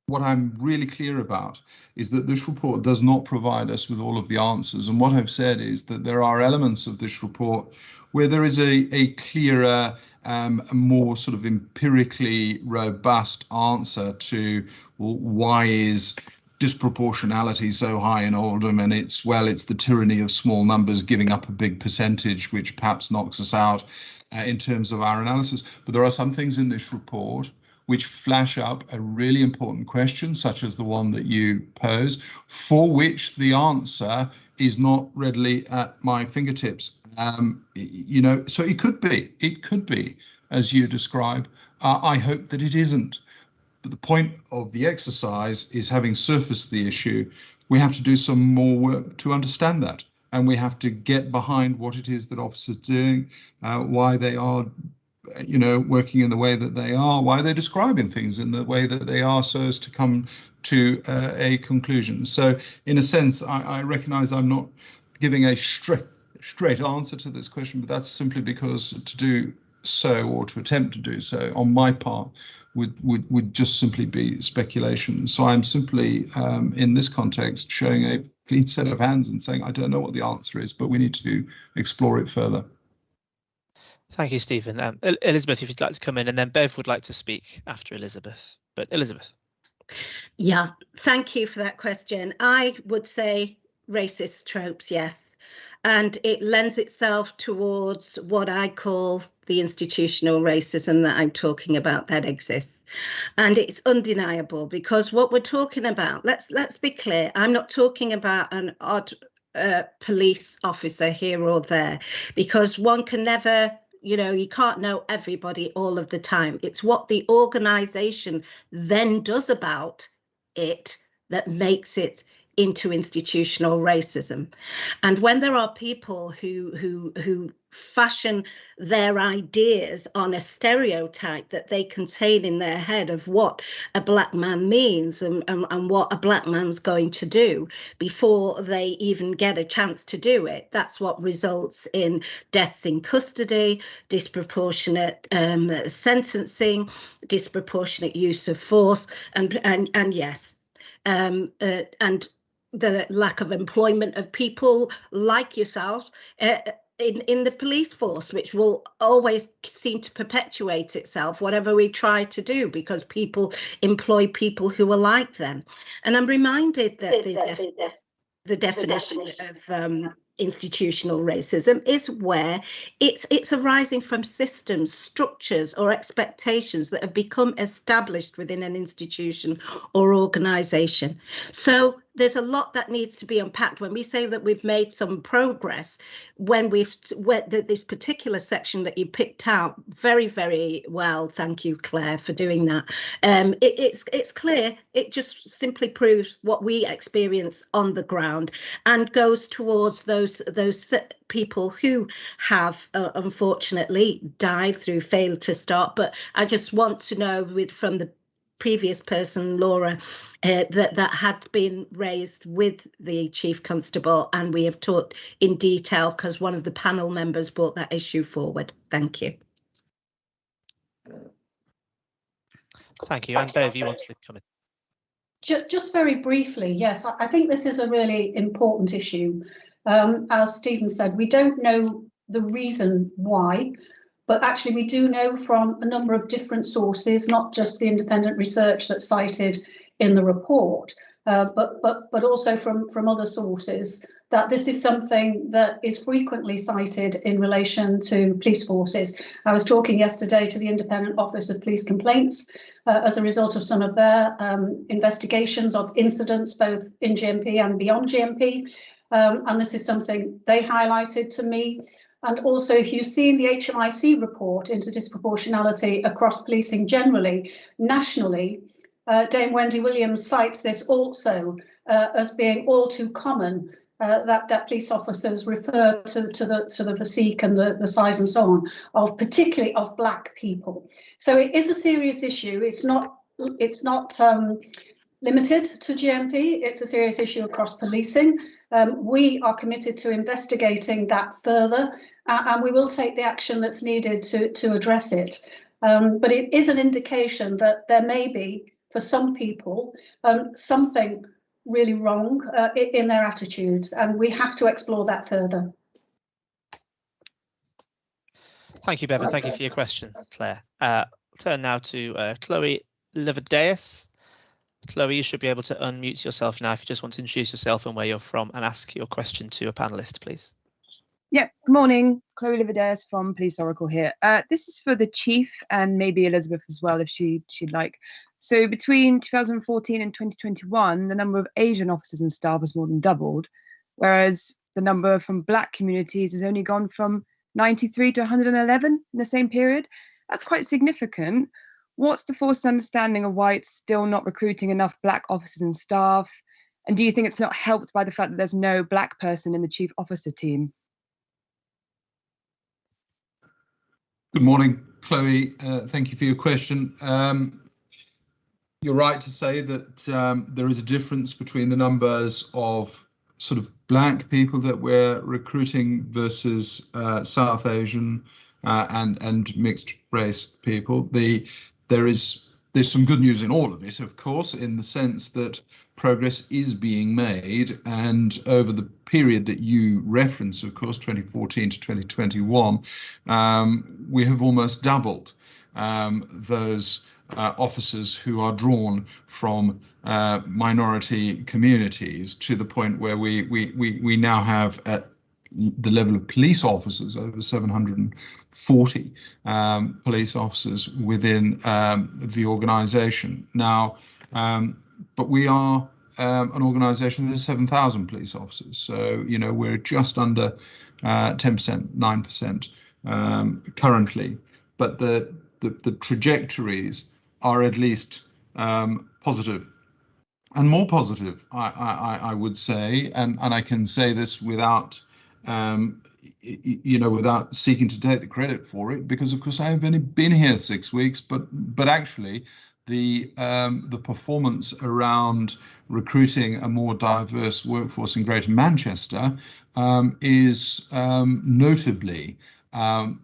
What I'm really clear about is that this report does not provide us with all of the answers. And what I've said is that there are elements of this report where there is a clearer, more sort of empirically robust answer to, well, why is disproportionality so high in Oldham? And it's the tyranny of small numbers giving up a big percentage, which perhaps knocks us out in terms of our analysis. But there are some things in this report which flash up a really important question, such as the one that you pose, for which the answer is not readily at my fingertips. So it could be, as you describe. I hope that it isn't. But the point of the exercise is, having surfaced the issue, we have to do some more work to understand that. And we have to get behind what it is that officers are doing, why they are working in the way that they are, why they're describing things in the way that they are, so as to come to a conclusion. So in a sense, I recognise I'm not giving a straight answer to this question, but that's simply because to do so, or to attempt to do so on my part, would just simply be speculation. So I'm simply in this context showing a clean set of hands and saying I don't know what the answer is, but we need to explore it further. Thank you, Stephen. Elizabeth, if you'd like to come in, and then Bev would like to speak after Elizabeth. But Elizabeth. Yeah, thank you for that question. I would say racist tropes, yes. And it lends itself towards what I call the institutional racism that I'm talking about that exists. And it's undeniable, because what we're talking about, let's be clear, I'm not talking about an odd police officer here or there, because one can never, you can't know everybody all of the time. It's what the organisation then does about it that makes it into institutional racism. And when there are people who fashion their ideas on a stereotype that they contain in their head of what a black man means and what a black man's going to do before they even get a chance to do it, that's what results in deaths in custody, disproportionate sentencing, disproportionate use of force, and yes, and the lack of employment of people like yourselves in the police force, which will always seem to perpetuate itself, whatever we try to do, because people employ people who are like them. And I'm reminded that the definition of institutional racism is where it's arising from systems, structures, or expectations that have become established within an institution or organisation. So there's a lot that needs to be unpacked. When we say that we've made some progress, when this particular section that you picked out very, very well, thank you, Claire, for doing that. It's clear. It just simply proves what we experience on the ground and goes towards those people who have unfortunately died through failure to stop. But I just want to know, from the previous person, Laura, that had been raised with the Chief Constable, and we have talked in detail because one of the panel members brought that issue forward. Thank you. Thank you. And Bev, you wanted to come in. Just very briefly, yes, I think this is a really important issue. As Stephen said, we don't know the reason why, but actually we do know from a number of different sources, not just the independent research that's cited in the report, but also from other sources, that this is something that is frequently cited in relation to police forces. I was talking yesterday to the Independent Office of Police Complaints as a result of some of their investigations of incidents, both in GMP and beyond GMP. And this is something they highlighted to me. And also, if you've seen the HMIC report into disproportionality across policing generally, nationally, Dame Wendy Williams cites this also as being all too common, that police officers refer to the physique and the size and so on of particularly of black people. So it is a serious issue. It's not limited to GMP. It's a serious issue across policing. We are committed to investigating that further, and we will take the action that's needed to address it. But it is an indication that there may be, for some people, something really wrong in their attitudes, and we have to explore that further. Thank you, Bevan. Thank you for your question, Claire. Turn now to Chloe Liverdeus. Chloe, you should be able to unmute yourself now if you just want to introduce yourself and where you're from and ask your question to a panelist, please. Yeah, good morning. Chloe Liverdeus from Police Oracle here. This is for the Chief and maybe Elizabeth as well, if she'd like. So between 2014 and 2021, the number of Asian officers and staff has more than doubled, whereas the number from Black communities has only gone from 93 to 111 in the same period. That's quite significant. What's the forced understanding of why it's still not recruiting enough Black officers and staff? And do you think it's not helped by the fact that there's no Black person in the Chief Officer team? Good morning, Chloe. Thank you for your question. You're right to say that there is a difference between the numbers of sort of Black people that we're recruiting versus South Asian and mixed race people. There's some good news in all of it, of course, in the sense that progress is being made, and over the period that you reference, of course, 2014 to 2021, we have almost doubled those officers who are drawn from minority communities, to the point where we now have at the level of police officers over 740 police officers within the organisation. Now, but we are an organisation that has 7,000 police officers, so you know we're just under 10%, 9% currently, but the trajectories are at least positive, and more positive, I would say, and I can say this without without seeking to take the credit for it, because of course I have only been here 6 weeks, but actually the performance around recruiting a more diverse workforce in Greater Manchester is notably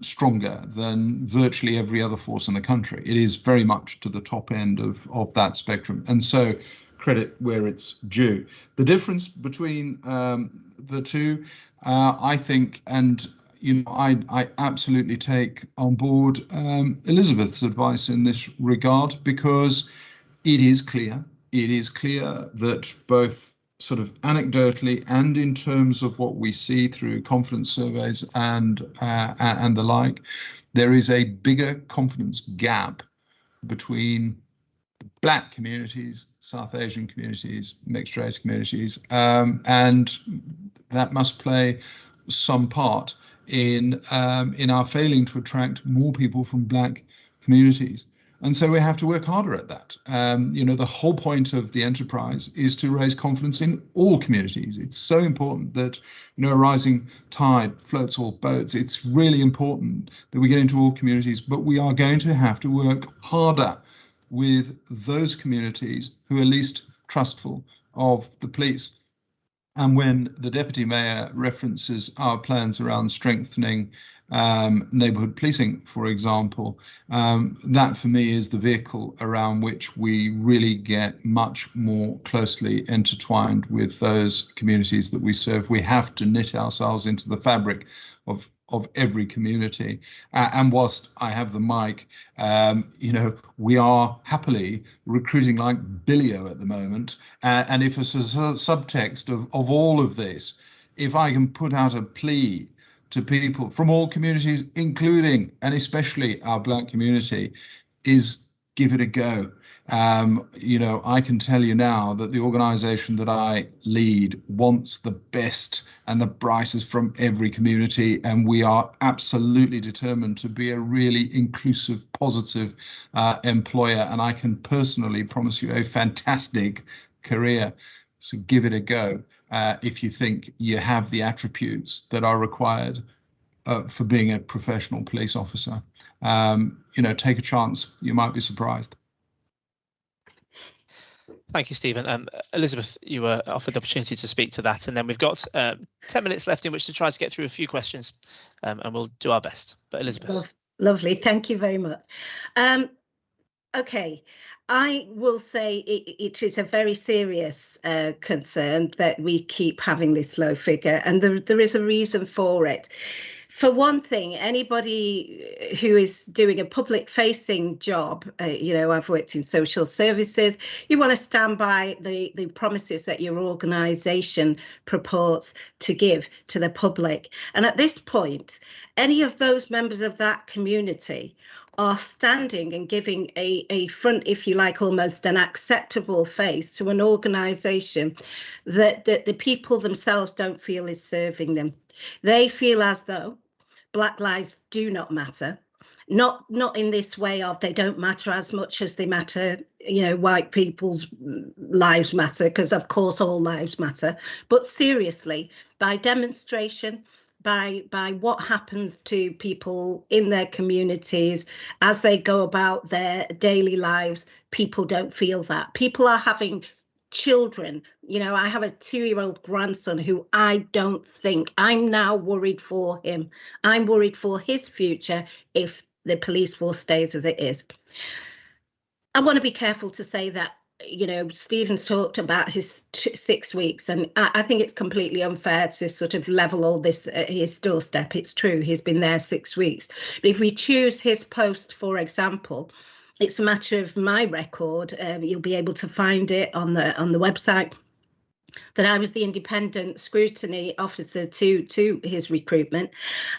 stronger than virtually every other force in the country. It is very much to the top end of that spectrum, and so credit where it's due. The difference between the two, I think, and I absolutely take on board Elizabeth's advice in this regard, because it is clear that both sort of anecdotally and in terms of what we see through confidence surveys and the like, there is a bigger confidence gap between Black communities, South Asian communities, mixed race communities, and that must play some part in our failing to attract more people from Black communities. And so we have to work harder at that. The whole point of the enterprise is to raise confidence in all communities. It's so important that, a rising tide floats all boats. It's really important that we get into all communities, but we are going to have to work harder with those communities who are least trustful of the police. And when the Deputy Mayor references our plans around strengthening neighbourhood policing, for example, that for me is the vehicle around which we really get much more closely intertwined with those communities that we serve. We have to knit ourselves into the fabric of every community. And whilst I have the mic, we are happily recruiting like Billio at the moment. And if it's a subtext of all of this, if I can put out a plea to people from all communities, including and especially our Black community, is give it a go. I can tell you now that the organisation that I lead wants the best and the brightest from every community, and we are absolutely determined to be a really inclusive, positive employer. And I can personally promise you a fantastic career. So give it a go if you think you have the attributes that are required for being a professional police officer. Take a chance. You might be surprised. Thank you, Stephen. Elizabeth, you were offered the opportunity to speak to that, and then we've got 10 minutes left in which to try to get through a few questions, and we'll do our best. But Elizabeth. Lovely, thank you very much. Okay, I will say it is a very serious concern that we keep having this low figure, and there is a reason for it. For one thing, anybody who is doing a public-facing job, I've worked in social services, you want to stand by the promises that your organisation purports to give to the public. And at this point, any of those members of that community are standing and giving a front, if you like, almost an acceptable face to an organisation that the people themselves don't feel is serving them. They feel as though Black lives do not matter, not in this way of they don't matter as much as they matter, white people's lives matter, because of course all lives matter, but seriously, by demonstration, by what happens to people in their communities as they go about their daily lives, people don't feel that. People are having children. I have a 2-year-old grandson who I don't think, I'm now worried for him. I'm worried for his future if the police force stays as it is. I want to be careful to say that, Stephen's talked about his 6 weeks, and I think it's completely unfair to sort of level all this at his doorstep. It's true, he's been there 6 weeks. But if we choose his post, for example, it's a matter of my record. You'll be able to find it on the website, that I was the independent scrutiny officer to his recruitment.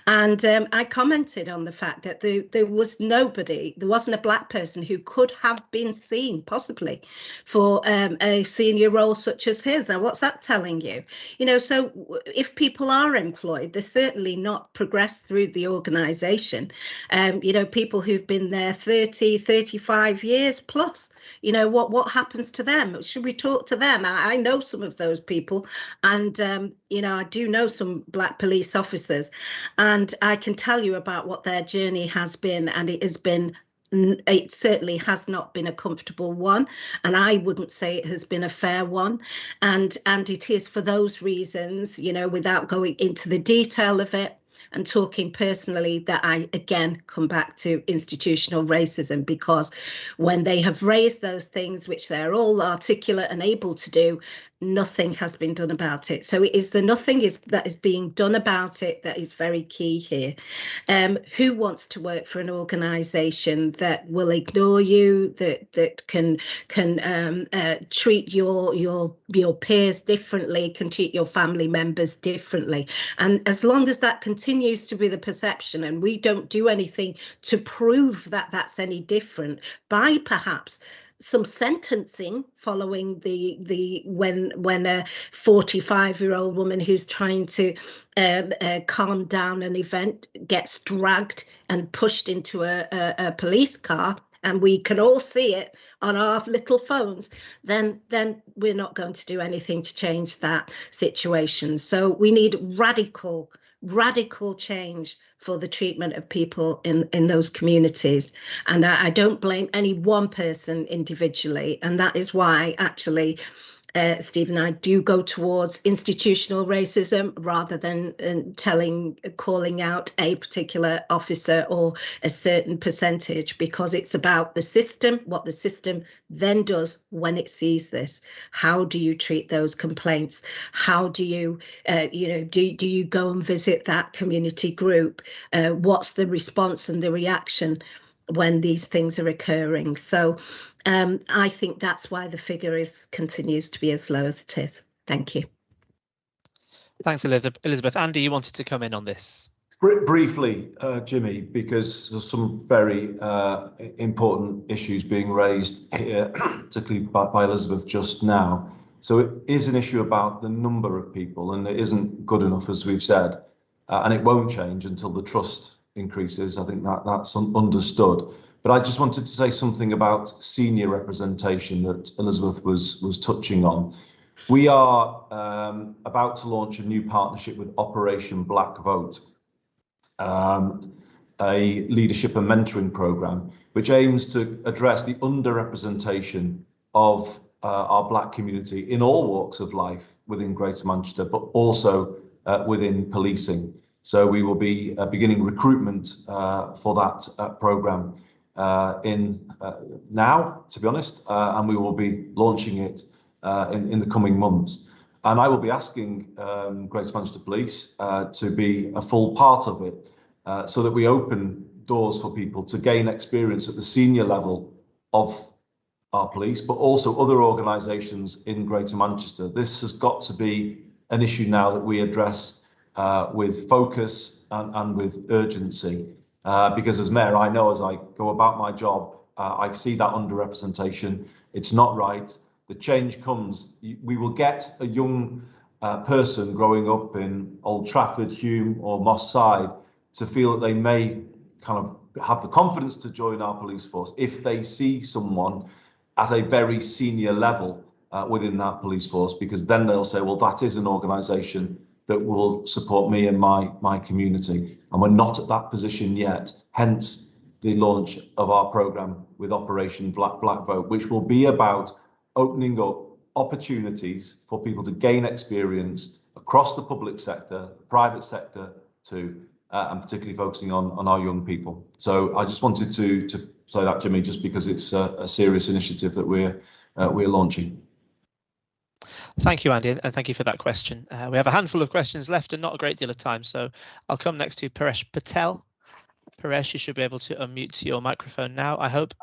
And I commented on the fact that there wasn't a Black person who could have been seen possibly for a senior role such as his. Now, what's that telling you? So if people are employed, they're certainly not progressed through the organisation. People who've been there 30, 35 years plus, what happens to them? Should we talk to them? I know some of those people, and I do know some Black police officers, and I can tell you about what their journey has been, and it certainly has not been a comfortable one, and I wouldn't say it has been a fair one, and it is for those reasons, without going into the detail of it and talking personally, that I again come back to institutional racism, because when they have raised those things, which they're all articulate and able to do, nothing has been done about it. So it is the nothing that is being done about it that is very key here. Who wants to work for an organisation that will ignore you, that can treat your peers differently, can treat your family members differently? And as long as that continues to be the perception, and we don't do anything to prove that that's any different by perhaps some sentencing following when a 45-year-old woman who's trying to calm down an event gets dragged and pushed into a police car, and we can all see it on our little phones, then we're not going to do anything to change that situation. So we need radical radical change for the treatment of people in those communities. And I don't blame any one person individually. And that is why actually Steve and I do go towards institutional racism rather than calling out a particular officer or a certain percentage, because it's about the system, what the system then does when it sees this. How do you treat those complaints? How do you, do you go and visit that community group? What's the response and the reaction when these things are occurring? So I think that's why the figure continues to be as low as it is. Thank you. Thanks, Elizabeth. Andy, you wanted to come in on this. Briefly, Jimmy, because there's some very important issues being raised here, particularly by Elizabeth just now. So it is an issue about the number of people, and it isn't good enough, as we've said, and it won't change until the trust increases. I think that's understood. But I just wanted to say something about senior representation that Elizabeth was touching on. We are about to launch a new partnership with Operation Black Vote, a leadership and mentoring programme, which aims to address the underrepresentation of our Black community in all walks of life within Greater Manchester, but also within policing. So we will be beginning recruitment for that programme now, to be honest, and we will be launching it in the coming months. And I will be asking Greater Manchester Police to be a full part of it, so that we open doors for people to gain experience at the senior level of our police, but also other organisations in Greater Manchester. This has got to be an issue now that we address with focus and with urgency. Because as Mayor, I know as I go about my job, I see that underrepresentation. It's not right. The change comes. We will get a young person growing up in Old Trafford, Hume or Moss Side to feel that they may kind of have the confidence to join our police force if they see someone at a very senior level within that police force, because then they'll say, well, that is an organisation that will support me and my community. And we're not at that position yet, hence the launch of our programme with Operation Black Vote, which will be about opening up opportunities for people to gain experience across the public sector, private sector too, and particularly focusing on our young people. So I just wanted to say that, Jimmy, just because it's a serious initiative that we're launching. Thank you, Andy, and thank you for that question. We have a handful of questions left and not a great deal of time, so I'll come next to Paresh Patel. Paresh, you should be able to unmute your microphone now, I hope.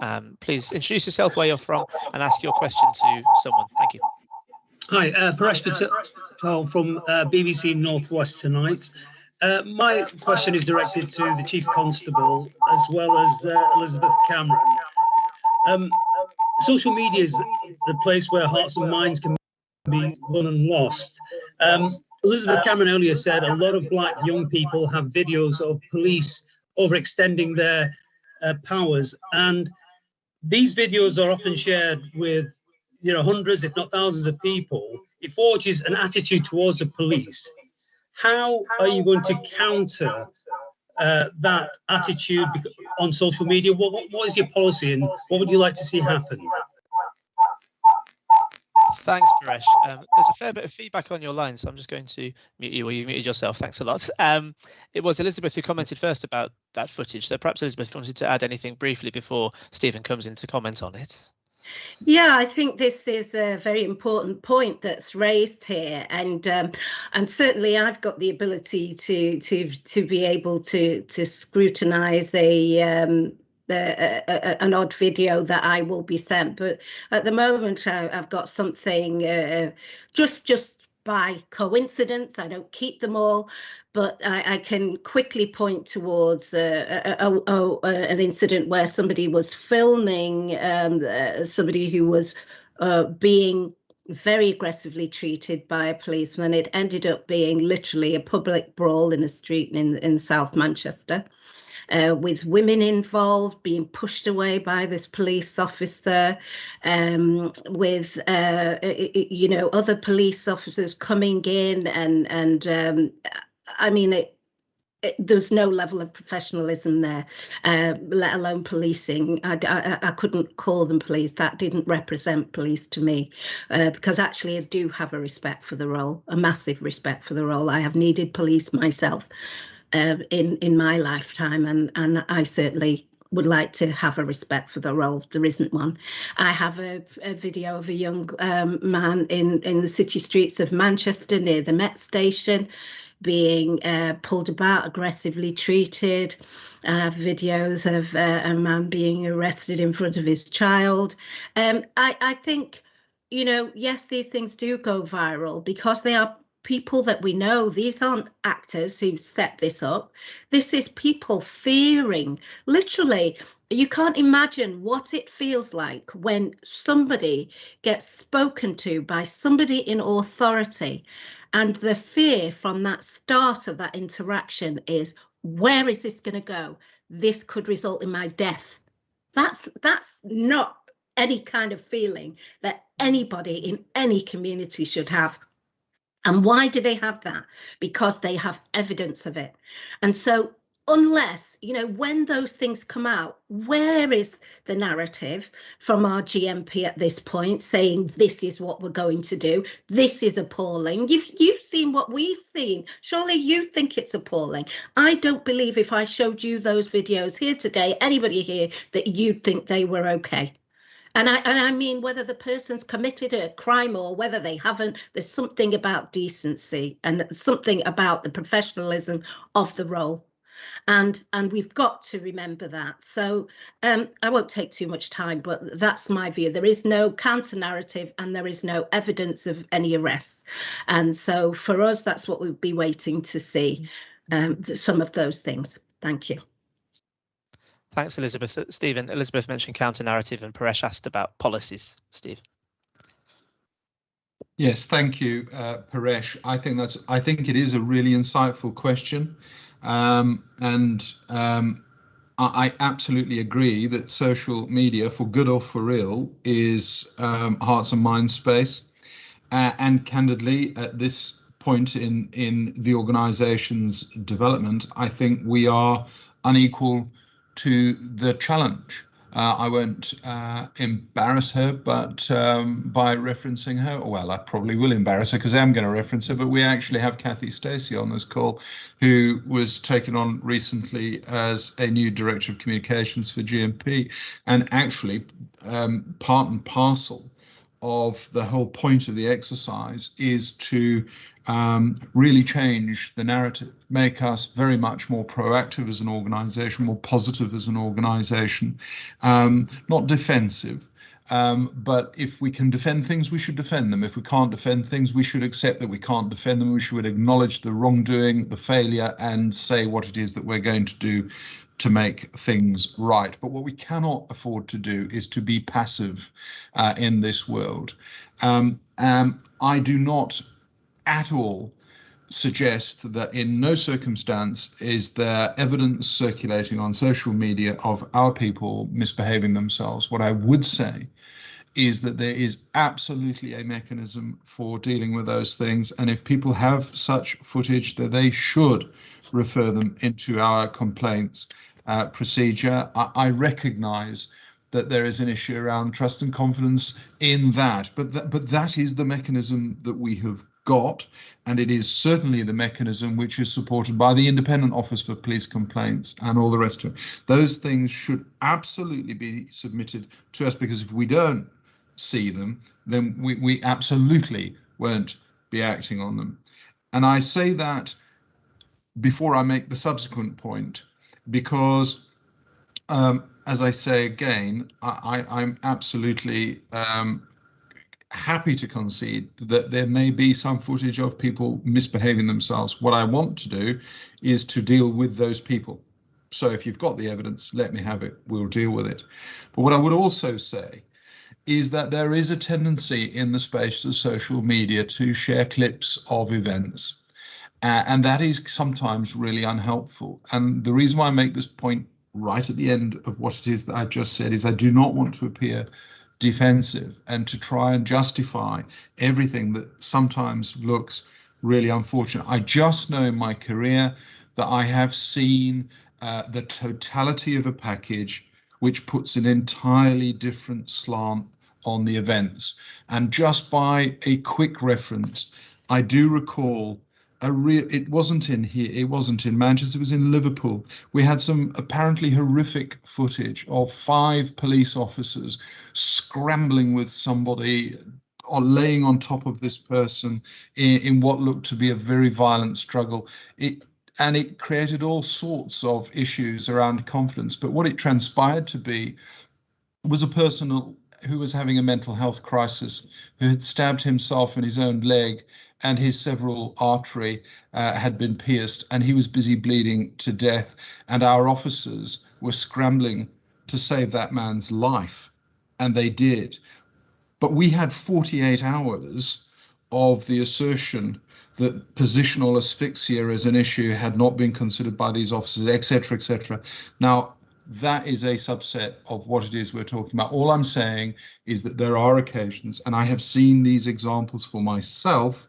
Please introduce yourself, where you're from, and ask your question to someone. Thank you. Hi, Paresh Patel from BBC Northwest tonight. My question is directed to the Chief Constable as well as Elizabeth Cameron. Social media is the place where hearts and minds can be won and lost. Elizabeth Cameron earlier said a lot of Black young people have videos of police overextending their powers, and these videos are often shared with hundreds if not thousands of people. It forges an attitude towards the police. How are you going to counter that attitude on social media? What is your policy, and what would you like to see happen? Thanks, Paresh. There's a fair bit of feedback on your line, so I'm just going to mute you, or you've muted yourself. Thanks a lot. It was Elizabeth who commented first about that footage, so perhaps Elizabeth wanted to add anything briefly before Stephen comes in to comment on it. Yeah, I think this is a very important point that's raised here, and certainly I've got the ability to be able to scrutinise an odd video that I will be sent, but at the moment I've got something just by coincidence. I don't keep them all, but I can quickly point towards an incident where somebody was filming somebody who was being very aggressively treated by a policeman. It ended up being literally a public brawl in a street in South Manchester. With women involved being pushed away by this police officer, with other police officers coming in, and I mean, there's no level of professionalism there, let alone policing. I couldn't call them police. That didn't represent police to me, because actually I do have a respect for the role, a massive respect for the role. I have needed police myself in my lifetime, and I certainly would like to have a respect for the role. There isn't one. I have a video of a young man in the city streets of Manchester near the Met Station being pulled about, aggressively treated. I have videos of a man being arrested in front of his child. I think, you know, yes, these things do go viral because they are people that we know. These aren't actors who set this up. This is people fearing. Literally, you can't imagine what it feels like when somebody gets spoken to by somebody in authority, and the fear from that start of that interaction is, where is this going to go? This could result in my death. That's not any kind of feeling that anybody in any community should have. And why do they have that? Because they have evidence of it. And so unless, you know, when those things come out, where is the narrative from our GMP at this point saying this is what we're going to do? This is appalling. You've seen what we've seen. Surely you think it's appalling. I don't believe if I showed you those videos here today, anybody here, that you'd think they were okay. And I mean, whether the person's committed a crime or whether they haven't, there's something about decency and something about the professionalism of the role. And we've got to remember that. So I won't take too much time, but that's my view. There is no counter narrative and there is no evidence of any arrests. And so for us, that's what we'll be waiting to see, some of those things. Thank you. Thanks, Elizabeth. Stephen, Elizabeth mentioned counter-narrative and Paresh asked about policies. Steve. Yes, thank you, Paresh. I think it is a really insightful question. I absolutely agree that social media, for good or for ill, is hearts and minds space. And candidly, at this point in the organisation's development, I think we are unequal to the challenge. I won't embarrass her, but by referencing her, well, I probably will embarrass her because I'm going to reference her, but we actually have Kathy Stacey on this call, who was taken on recently as a new Director of Communications for GMP, and actually part and parcel of the whole point of the exercise is to really change the narrative, make us very much more proactive as an organisation, more positive as an organisation, not defensive. But if we can defend things, we should defend them. If we can't defend things, we should accept that we can't defend them. We should acknowledge the wrongdoing, the failure, and say what it is that we're going to do to make things right. But what we cannot afford to do is to be passive in this world. I do not at all suggest that in no circumstance is there evidence circulating on social media of our people misbehaving themselves. What I would say is that there is absolutely a mechanism for dealing with those things, and if people have such footage, that they should refer them into our complaints procedure. I recognise that there is an issue around trust and confidence in that, but that is the mechanism that we have got, and it is certainly the mechanism which is supported by the Independent Office for Police Complaints and all the rest of it. Those things should absolutely be submitted to us, because if we don't see them, then we absolutely won't be acting on them. And I say that before I make the subsequent point, because as I say again, I'm absolutely happy to concede that there may be some footage of people misbehaving themselves. What I want to do is to deal with those people. So if you've got the evidence, let me have it, we'll deal with it. But what I would also say is that there is a tendency in the space of social media to share clips of events. And that is sometimes really unhelpful. And the reason why I make this point right at the end of what it is that I've just said is I do not want to appear defensive and to try and justify everything that sometimes looks really unfortunate. I just know in my career that I have seen the totality of a package which puts an entirely different slant on the events. And just by a quick reference, I do recall it wasn't in here, it wasn't in Manchester, it was in Liverpool. We had some apparently horrific footage of 5 police officers scrambling with somebody or laying on top of this person in what looked to be a very violent struggle. And it created all sorts of issues around confidence. But what it transpired to be was a person who was having a mental health crisis, who had stabbed himself in his own leg, and his cerebral artery had been pierced, and he was busy bleeding to death. And our officers were scrambling to save that man's life, and they did. But we had 48 hours of the assertion that positional asphyxia as an issue had not been considered by these officers, etc., etc. Now, that is a subset of what it is we're talking about. All I'm saying is that there are occasions, and I have seen these examples for myself,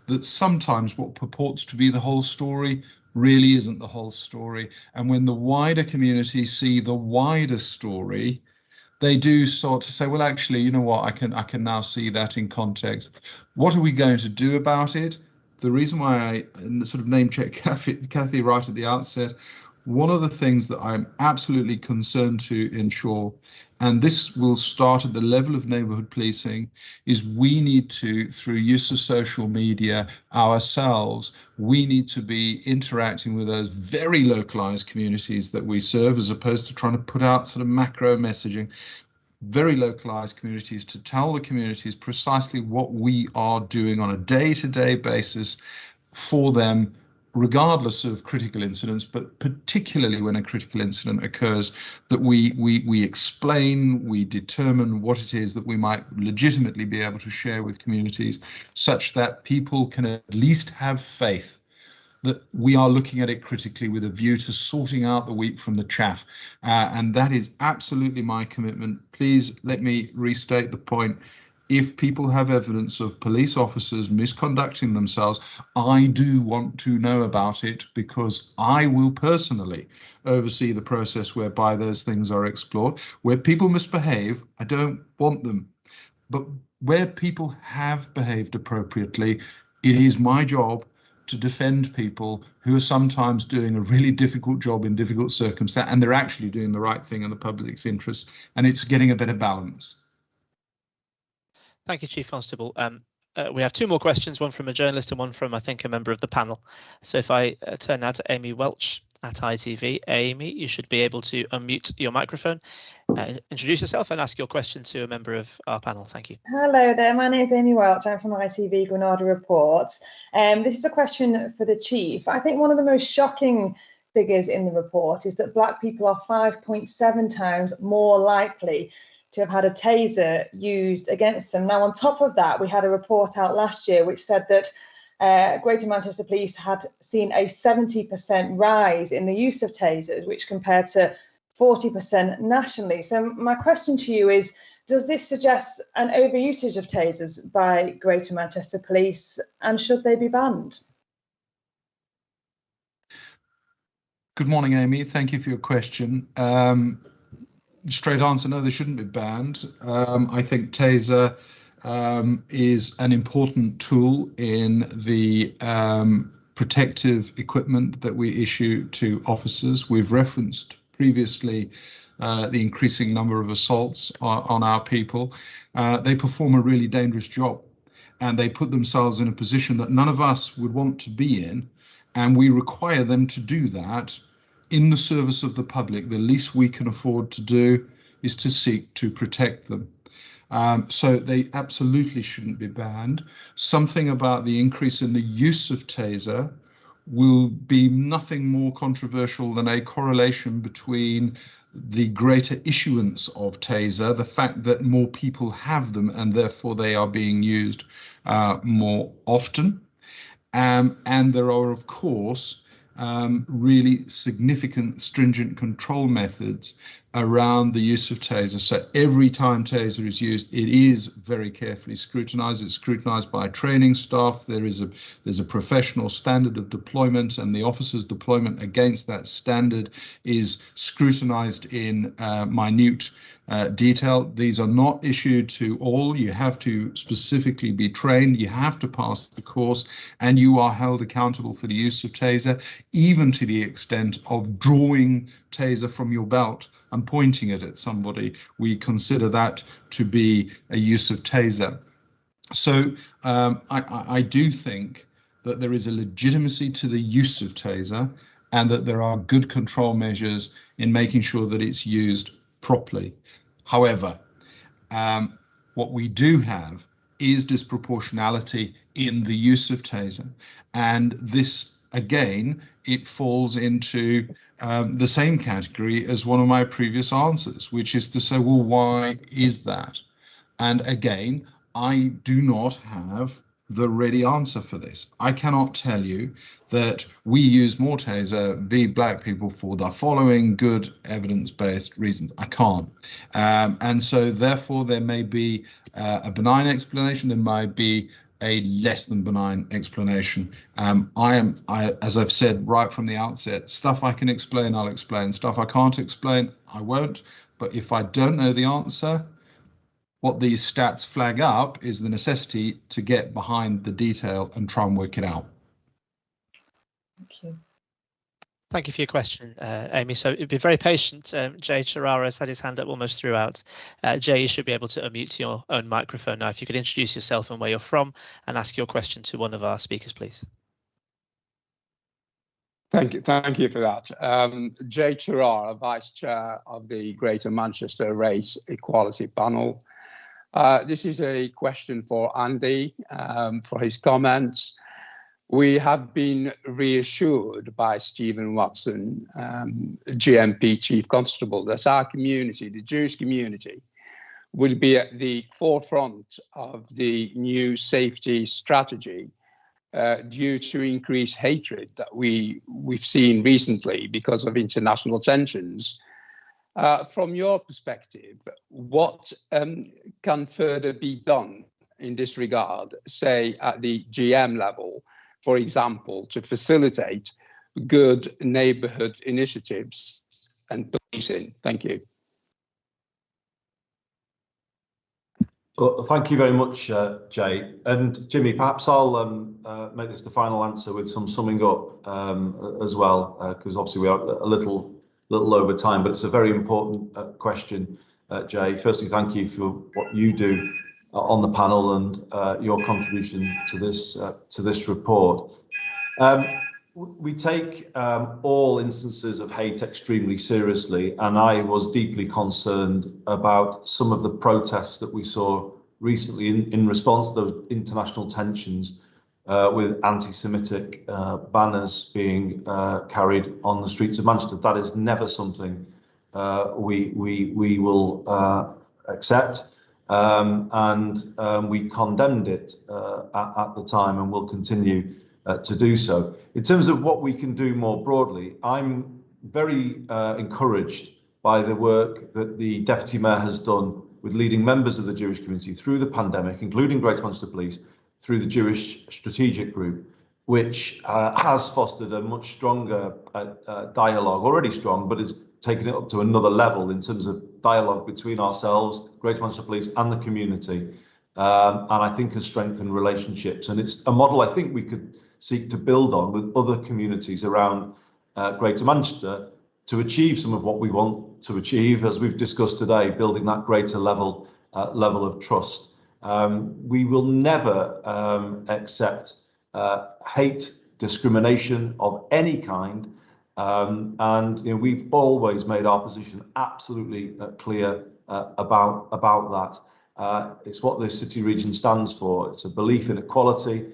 that sometimes what purports to be the whole story really isn't the whole story. And when the wider community see the wider story, they do sort of say, well, actually, you know what, I can now see that in context. What are we going to do about it? The reason why I sort of name check Kathy right at the outset, one of the things that I'm absolutely concerned to ensure, and this will start at the level of neighbourhood policing, is we need to, through use of social media ourselves, we need to be interacting with those very localised communities that we serve, as opposed to trying to put out sort of macro messaging. Very localised communities, to tell the communities precisely what we are doing on a day-to-day basis for them, regardless of critical incidents, but particularly when a critical incident occurs, that we explain, we determine what it is that we might legitimately be able to share with communities, such that people can at least have faith that we are looking at it critically with a view to sorting out the wheat from the chaff. And that is absolutely my commitment. Please let me restate the point. If people have evidence of police officers misconducting themselves, I do want to know about it, because I will personally oversee the process whereby those things are explored. Where people misbehave, I don't want them. But where people have behaved appropriately, it is my job to defend people who are sometimes doing a really difficult job in difficult circumstances, and they're actually doing the right thing in the public's interest, and it's getting a better balance. Thank you, Chief Constable. We have 2 more questions, one from a journalist and one from, I think, a member of the panel. So if I turn now to Amy Welch at ITV. Amy, you should be able to unmute your microphone, introduce yourself and ask your question to a member of our panel. Thank you. Hello there, my name is Amy Welch. I'm from ITV Granada Reports. This is a question for the Chief. I think one of the most shocking figures in the report is that Black people are 5.7 times more likely to have had a taser used against them. Now, on top of that, we had a report out last year which said that Greater Manchester Police had seen a 70% rise in the use of tasers, which compared to 40% nationally. So my question to you is, does this suggest an overusage of tasers by Greater Manchester Police, and should they be banned? Good morning, Amy. Thank you for your question. Straight answer, no, they shouldn't be banned. I think taser is an important tool in the protective equipment that we issue to officers. We've referenced previously the increasing number of assaults on our people. They perform a really dangerous job, and they put themselves in a position that none of us would want to be in, and we require them to do that in the service of the public. The least we can afford to do is to seek to protect them. So they absolutely shouldn't be banned. Something about the increase in the use of taser will be nothing more controversial than a correlation between the greater issuance of taser, the fact that more people have them and therefore they are being used more often. And there are, of course, really significant stringent control methods around the use of taser. So every time taser is used, it is very carefully scrutinized. It's scrutinized by training staff. There's a professional standard of deployment, and the officer's deployment against that standard is scrutinized in minute detail. These are not issued to all. You have to specifically be trained. You have to pass the course, and you are held accountable for the use of taser, even to the extent of drawing taser from your belt and pointing it at somebody. We consider that to be a use of taser. So I do think that there is a legitimacy to the use of taser, and that there are good control measures in making sure that it's used properly. However, what we do have is disproportionality in the use of taser, and this, again, it falls into the same category as one of my previous answers, which is to say, well, why is that? And again, I do not have the ready answer for this. I cannot tell you that we use more taser, be black people, for the following good evidence-based reasons. I can't. And so therefore there may be a benign explanation, there might be a less than benign explanation. As I've said right from the outset, stuff I can explain, I'll explain. Stuff I can't explain, I won't. But if I don't know the answer, what these stats flag up is the necessity to get behind the detail and try and work it out. Thank you. Thank you for your question, Amy. So be very patient. Jay Charara has had his hand up almost throughout. Jay, you should be able to unmute your own microphone now. If you could introduce yourself and where you're from and ask your question to one of our speakers, please. Thank you for that. Jay Charara, Vice Chair of the Greater Manchester Race Equality Panel. This is a question for Andy, for his comments. We have been reassured by Stephen Watson, GMP Chief Constable, that our community, the Jewish community, will be at the forefront of the new safety strategy due to increased hatred that we've seen recently because of international tensions. From your perspective, what can further be done in this regard, say at the GM level, for example, to facilitate good neighbourhood initiatives and policing? Thank you. Well, thank you very much, Jay. And Jimmy, perhaps I'll make this the final answer with some summing up as well, because obviously we are a little over time, but it's a very important question, Jay. Firstly, thank you for what you do on the panel and your contribution to this report. We take all instances of hate extremely seriously, and I was deeply concerned about some of the protests that we saw recently in response to those international tensions, with anti-Semitic banners being carried on the streets of Manchester. That is never something we will accept, and we condemned it at the time and will continue to do so. In terms of what we can do more broadly, I'm very encouraged by the work that the Deputy Mayor has done with leading members of the Jewish community through the pandemic, including Greater Manchester Police, through the Jewish Strategic Group, which has fostered a much stronger dialogue, already strong, but is taking it up to another level in terms of dialogue between ourselves, Greater Manchester Police and the community, and I think has strengthened relationships. And it's a model I think we could seek to build on with other communities around Greater Manchester to achieve some of what we want to achieve, as we've discussed today, building that greater level of trust. We will never accept hate, discrimination of any kind, and we've always made our position absolutely clear about that. It's what this city region stands for. It's a belief in equality.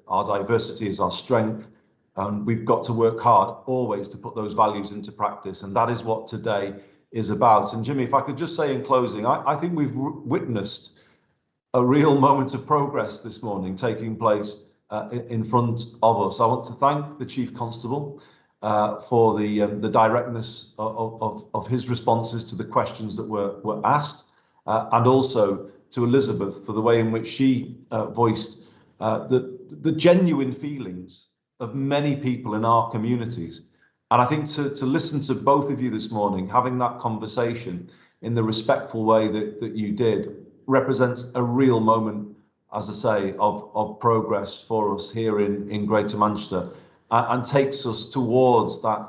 Our diversity is our strength, and we've got to work hard always to put those values into practice, and that is what today is about. And Jimmy, if I could just say in closing, I think we've witnessed a real moment of progress this morning taking place in front of us. I want to thank the Chief Constable for the directness of his responses to the questions that were asked, and also to Elizabeth for the way in which she voiced the genuine feelings of many people in our communities. And I think to listen to both of you this morning, having that conversation in the respectful way that you did, represents a real moment, as I say, of progress for us here in Greater Manchester, and takes us towards that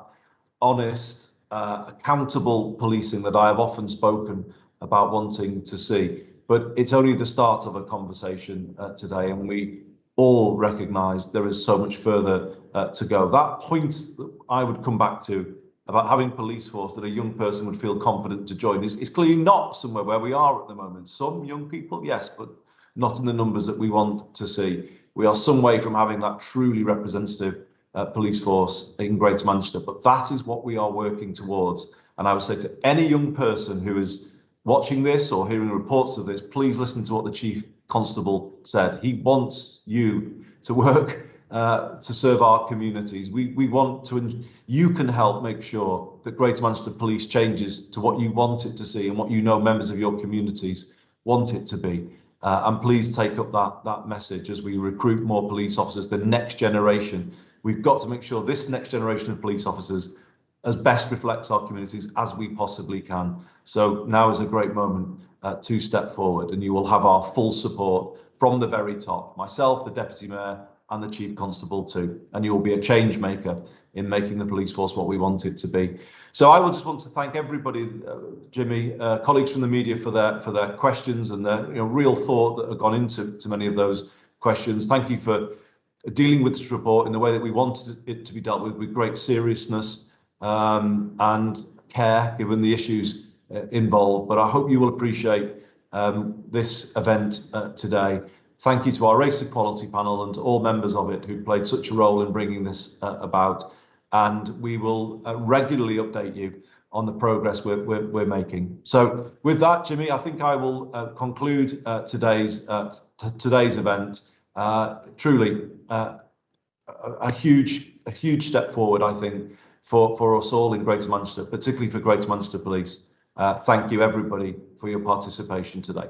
honest, accountable policing that I have often spoken about wanting to see. But it's only the start of a conversation today, and we all recognise there is so much further to go. That point that I would come back to about having police force that a young person would feel confident to join is clearly not somewhere where we are at the moment. Some young people, yes, but not in the numbers that we want to see. We are some way from having that truly representative police force in Greater Manchester, but that is what we are working towards. And I would say to any young person who is watching this or hearing reports of this, please listen to what the Chief Constable said. He wants you to work to serve our communities. We want to, you can help make sure that Greater Manchester Police changes to what you want it to see and what you know members of your communities want it to be. And please take up that message as we recruit more police officers, the next generation. We've got to make sure this next generation of police officers as best reflects our communities as we possibly can. So now is a great moment to step forward, and you will have our full support from the very top, myself, the Deputy Mayor and the Chief Constable too, and you will be a change maker in making the police force what we want it to be. So I would just want to thank everybody, Jimmy, colleagues from the media for their questions and their real thought that have gone into many of those questions. Thank you for dealing with this report in the way that we wanted it to be dealt with great seriousness and care, given the issues involved. But I hope you will appreciate this event today. Thank you to our Race Equality panel and to all members of it who played such a role in bringing this about. And we will regularly update you on the progress we're making. So with that, Jimmy, I think I will conclude today's event. Truly a huge step forward, I think, for us all in Greater Manchester, particularly for Greater Manchester Police. Thank you, everybody, for your participation today.